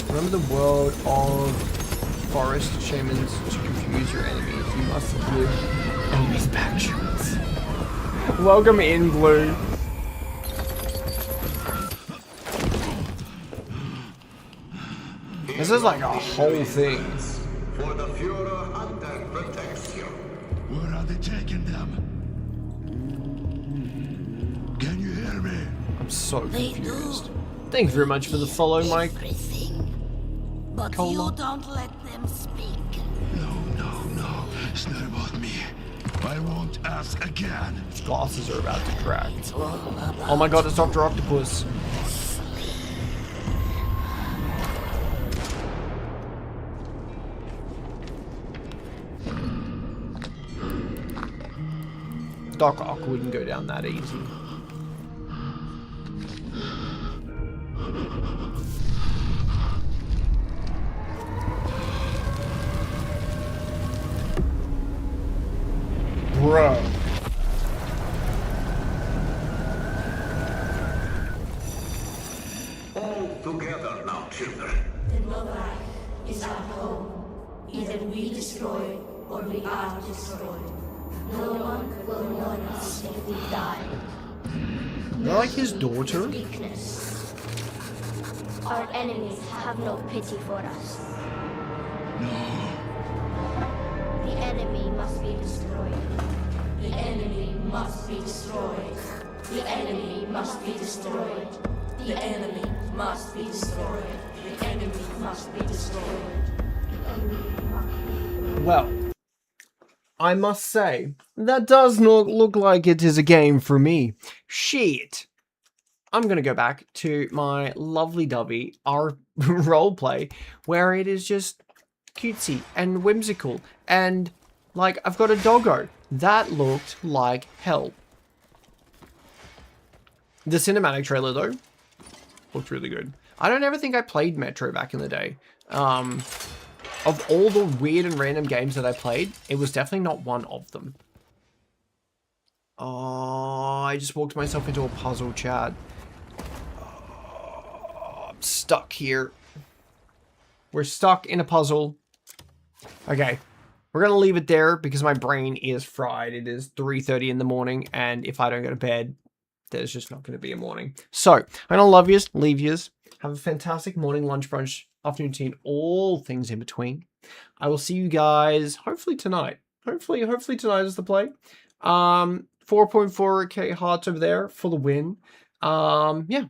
Remember the world of forest shamans to confuse your enemies. You must live enemies' actions. Welcome in, Blue. This is like a whole thing. For the Führer hunter protects you. Where are they taking them? Can you hear me? I'm so confused. Thank you very much for the follow, Mike. But Cola. you don't let them speak. No. It's not about me. I won't ask again. His glasses are about to crack. Oh my god, it's Dr. Octopus. Doc Ock wouldn't go down that easy. Bro. All together now, children. The Novorite is our home. Either we destroy or we are destroyed. No one will mourn us if we die. They're like his daughter. Weakness. Our enemies have no pity for us. The enemy must be destroyed. The enemy must be destroyed. The enemy must be destroyed. The enemy must be destroyed. The enemy must be destroyed. Well, I must say, that does not look like it is a game for me. Shit. I'm going to go back to my lovely-dovey roleplay, where it is just cutesy and whimsical, and, like, I've got a doggo. That looked like hell. The cinematic trailer, though, looked really good. I don't ever think I played Metro back in the day. Of all the weird and random games that I played, it was definitely not one of them. Oh, I just walked myself into a puzzle, chat. Oh, I'm stuck here. We're stuck in a puzzle. Okay, we're going to leave it there because my brain is fried. It is 3:30 in the morning, and if I don't go to bed, there's just not going to be a morning. So, I'm going to love yous, leave yous. Have a fantastic morning, lunch, brunch, afternoon tea, and all things in between. I will see you guys hopefully tonight. Hopefully tonight is the play. 4.4k hearts over there for the win. Yeah,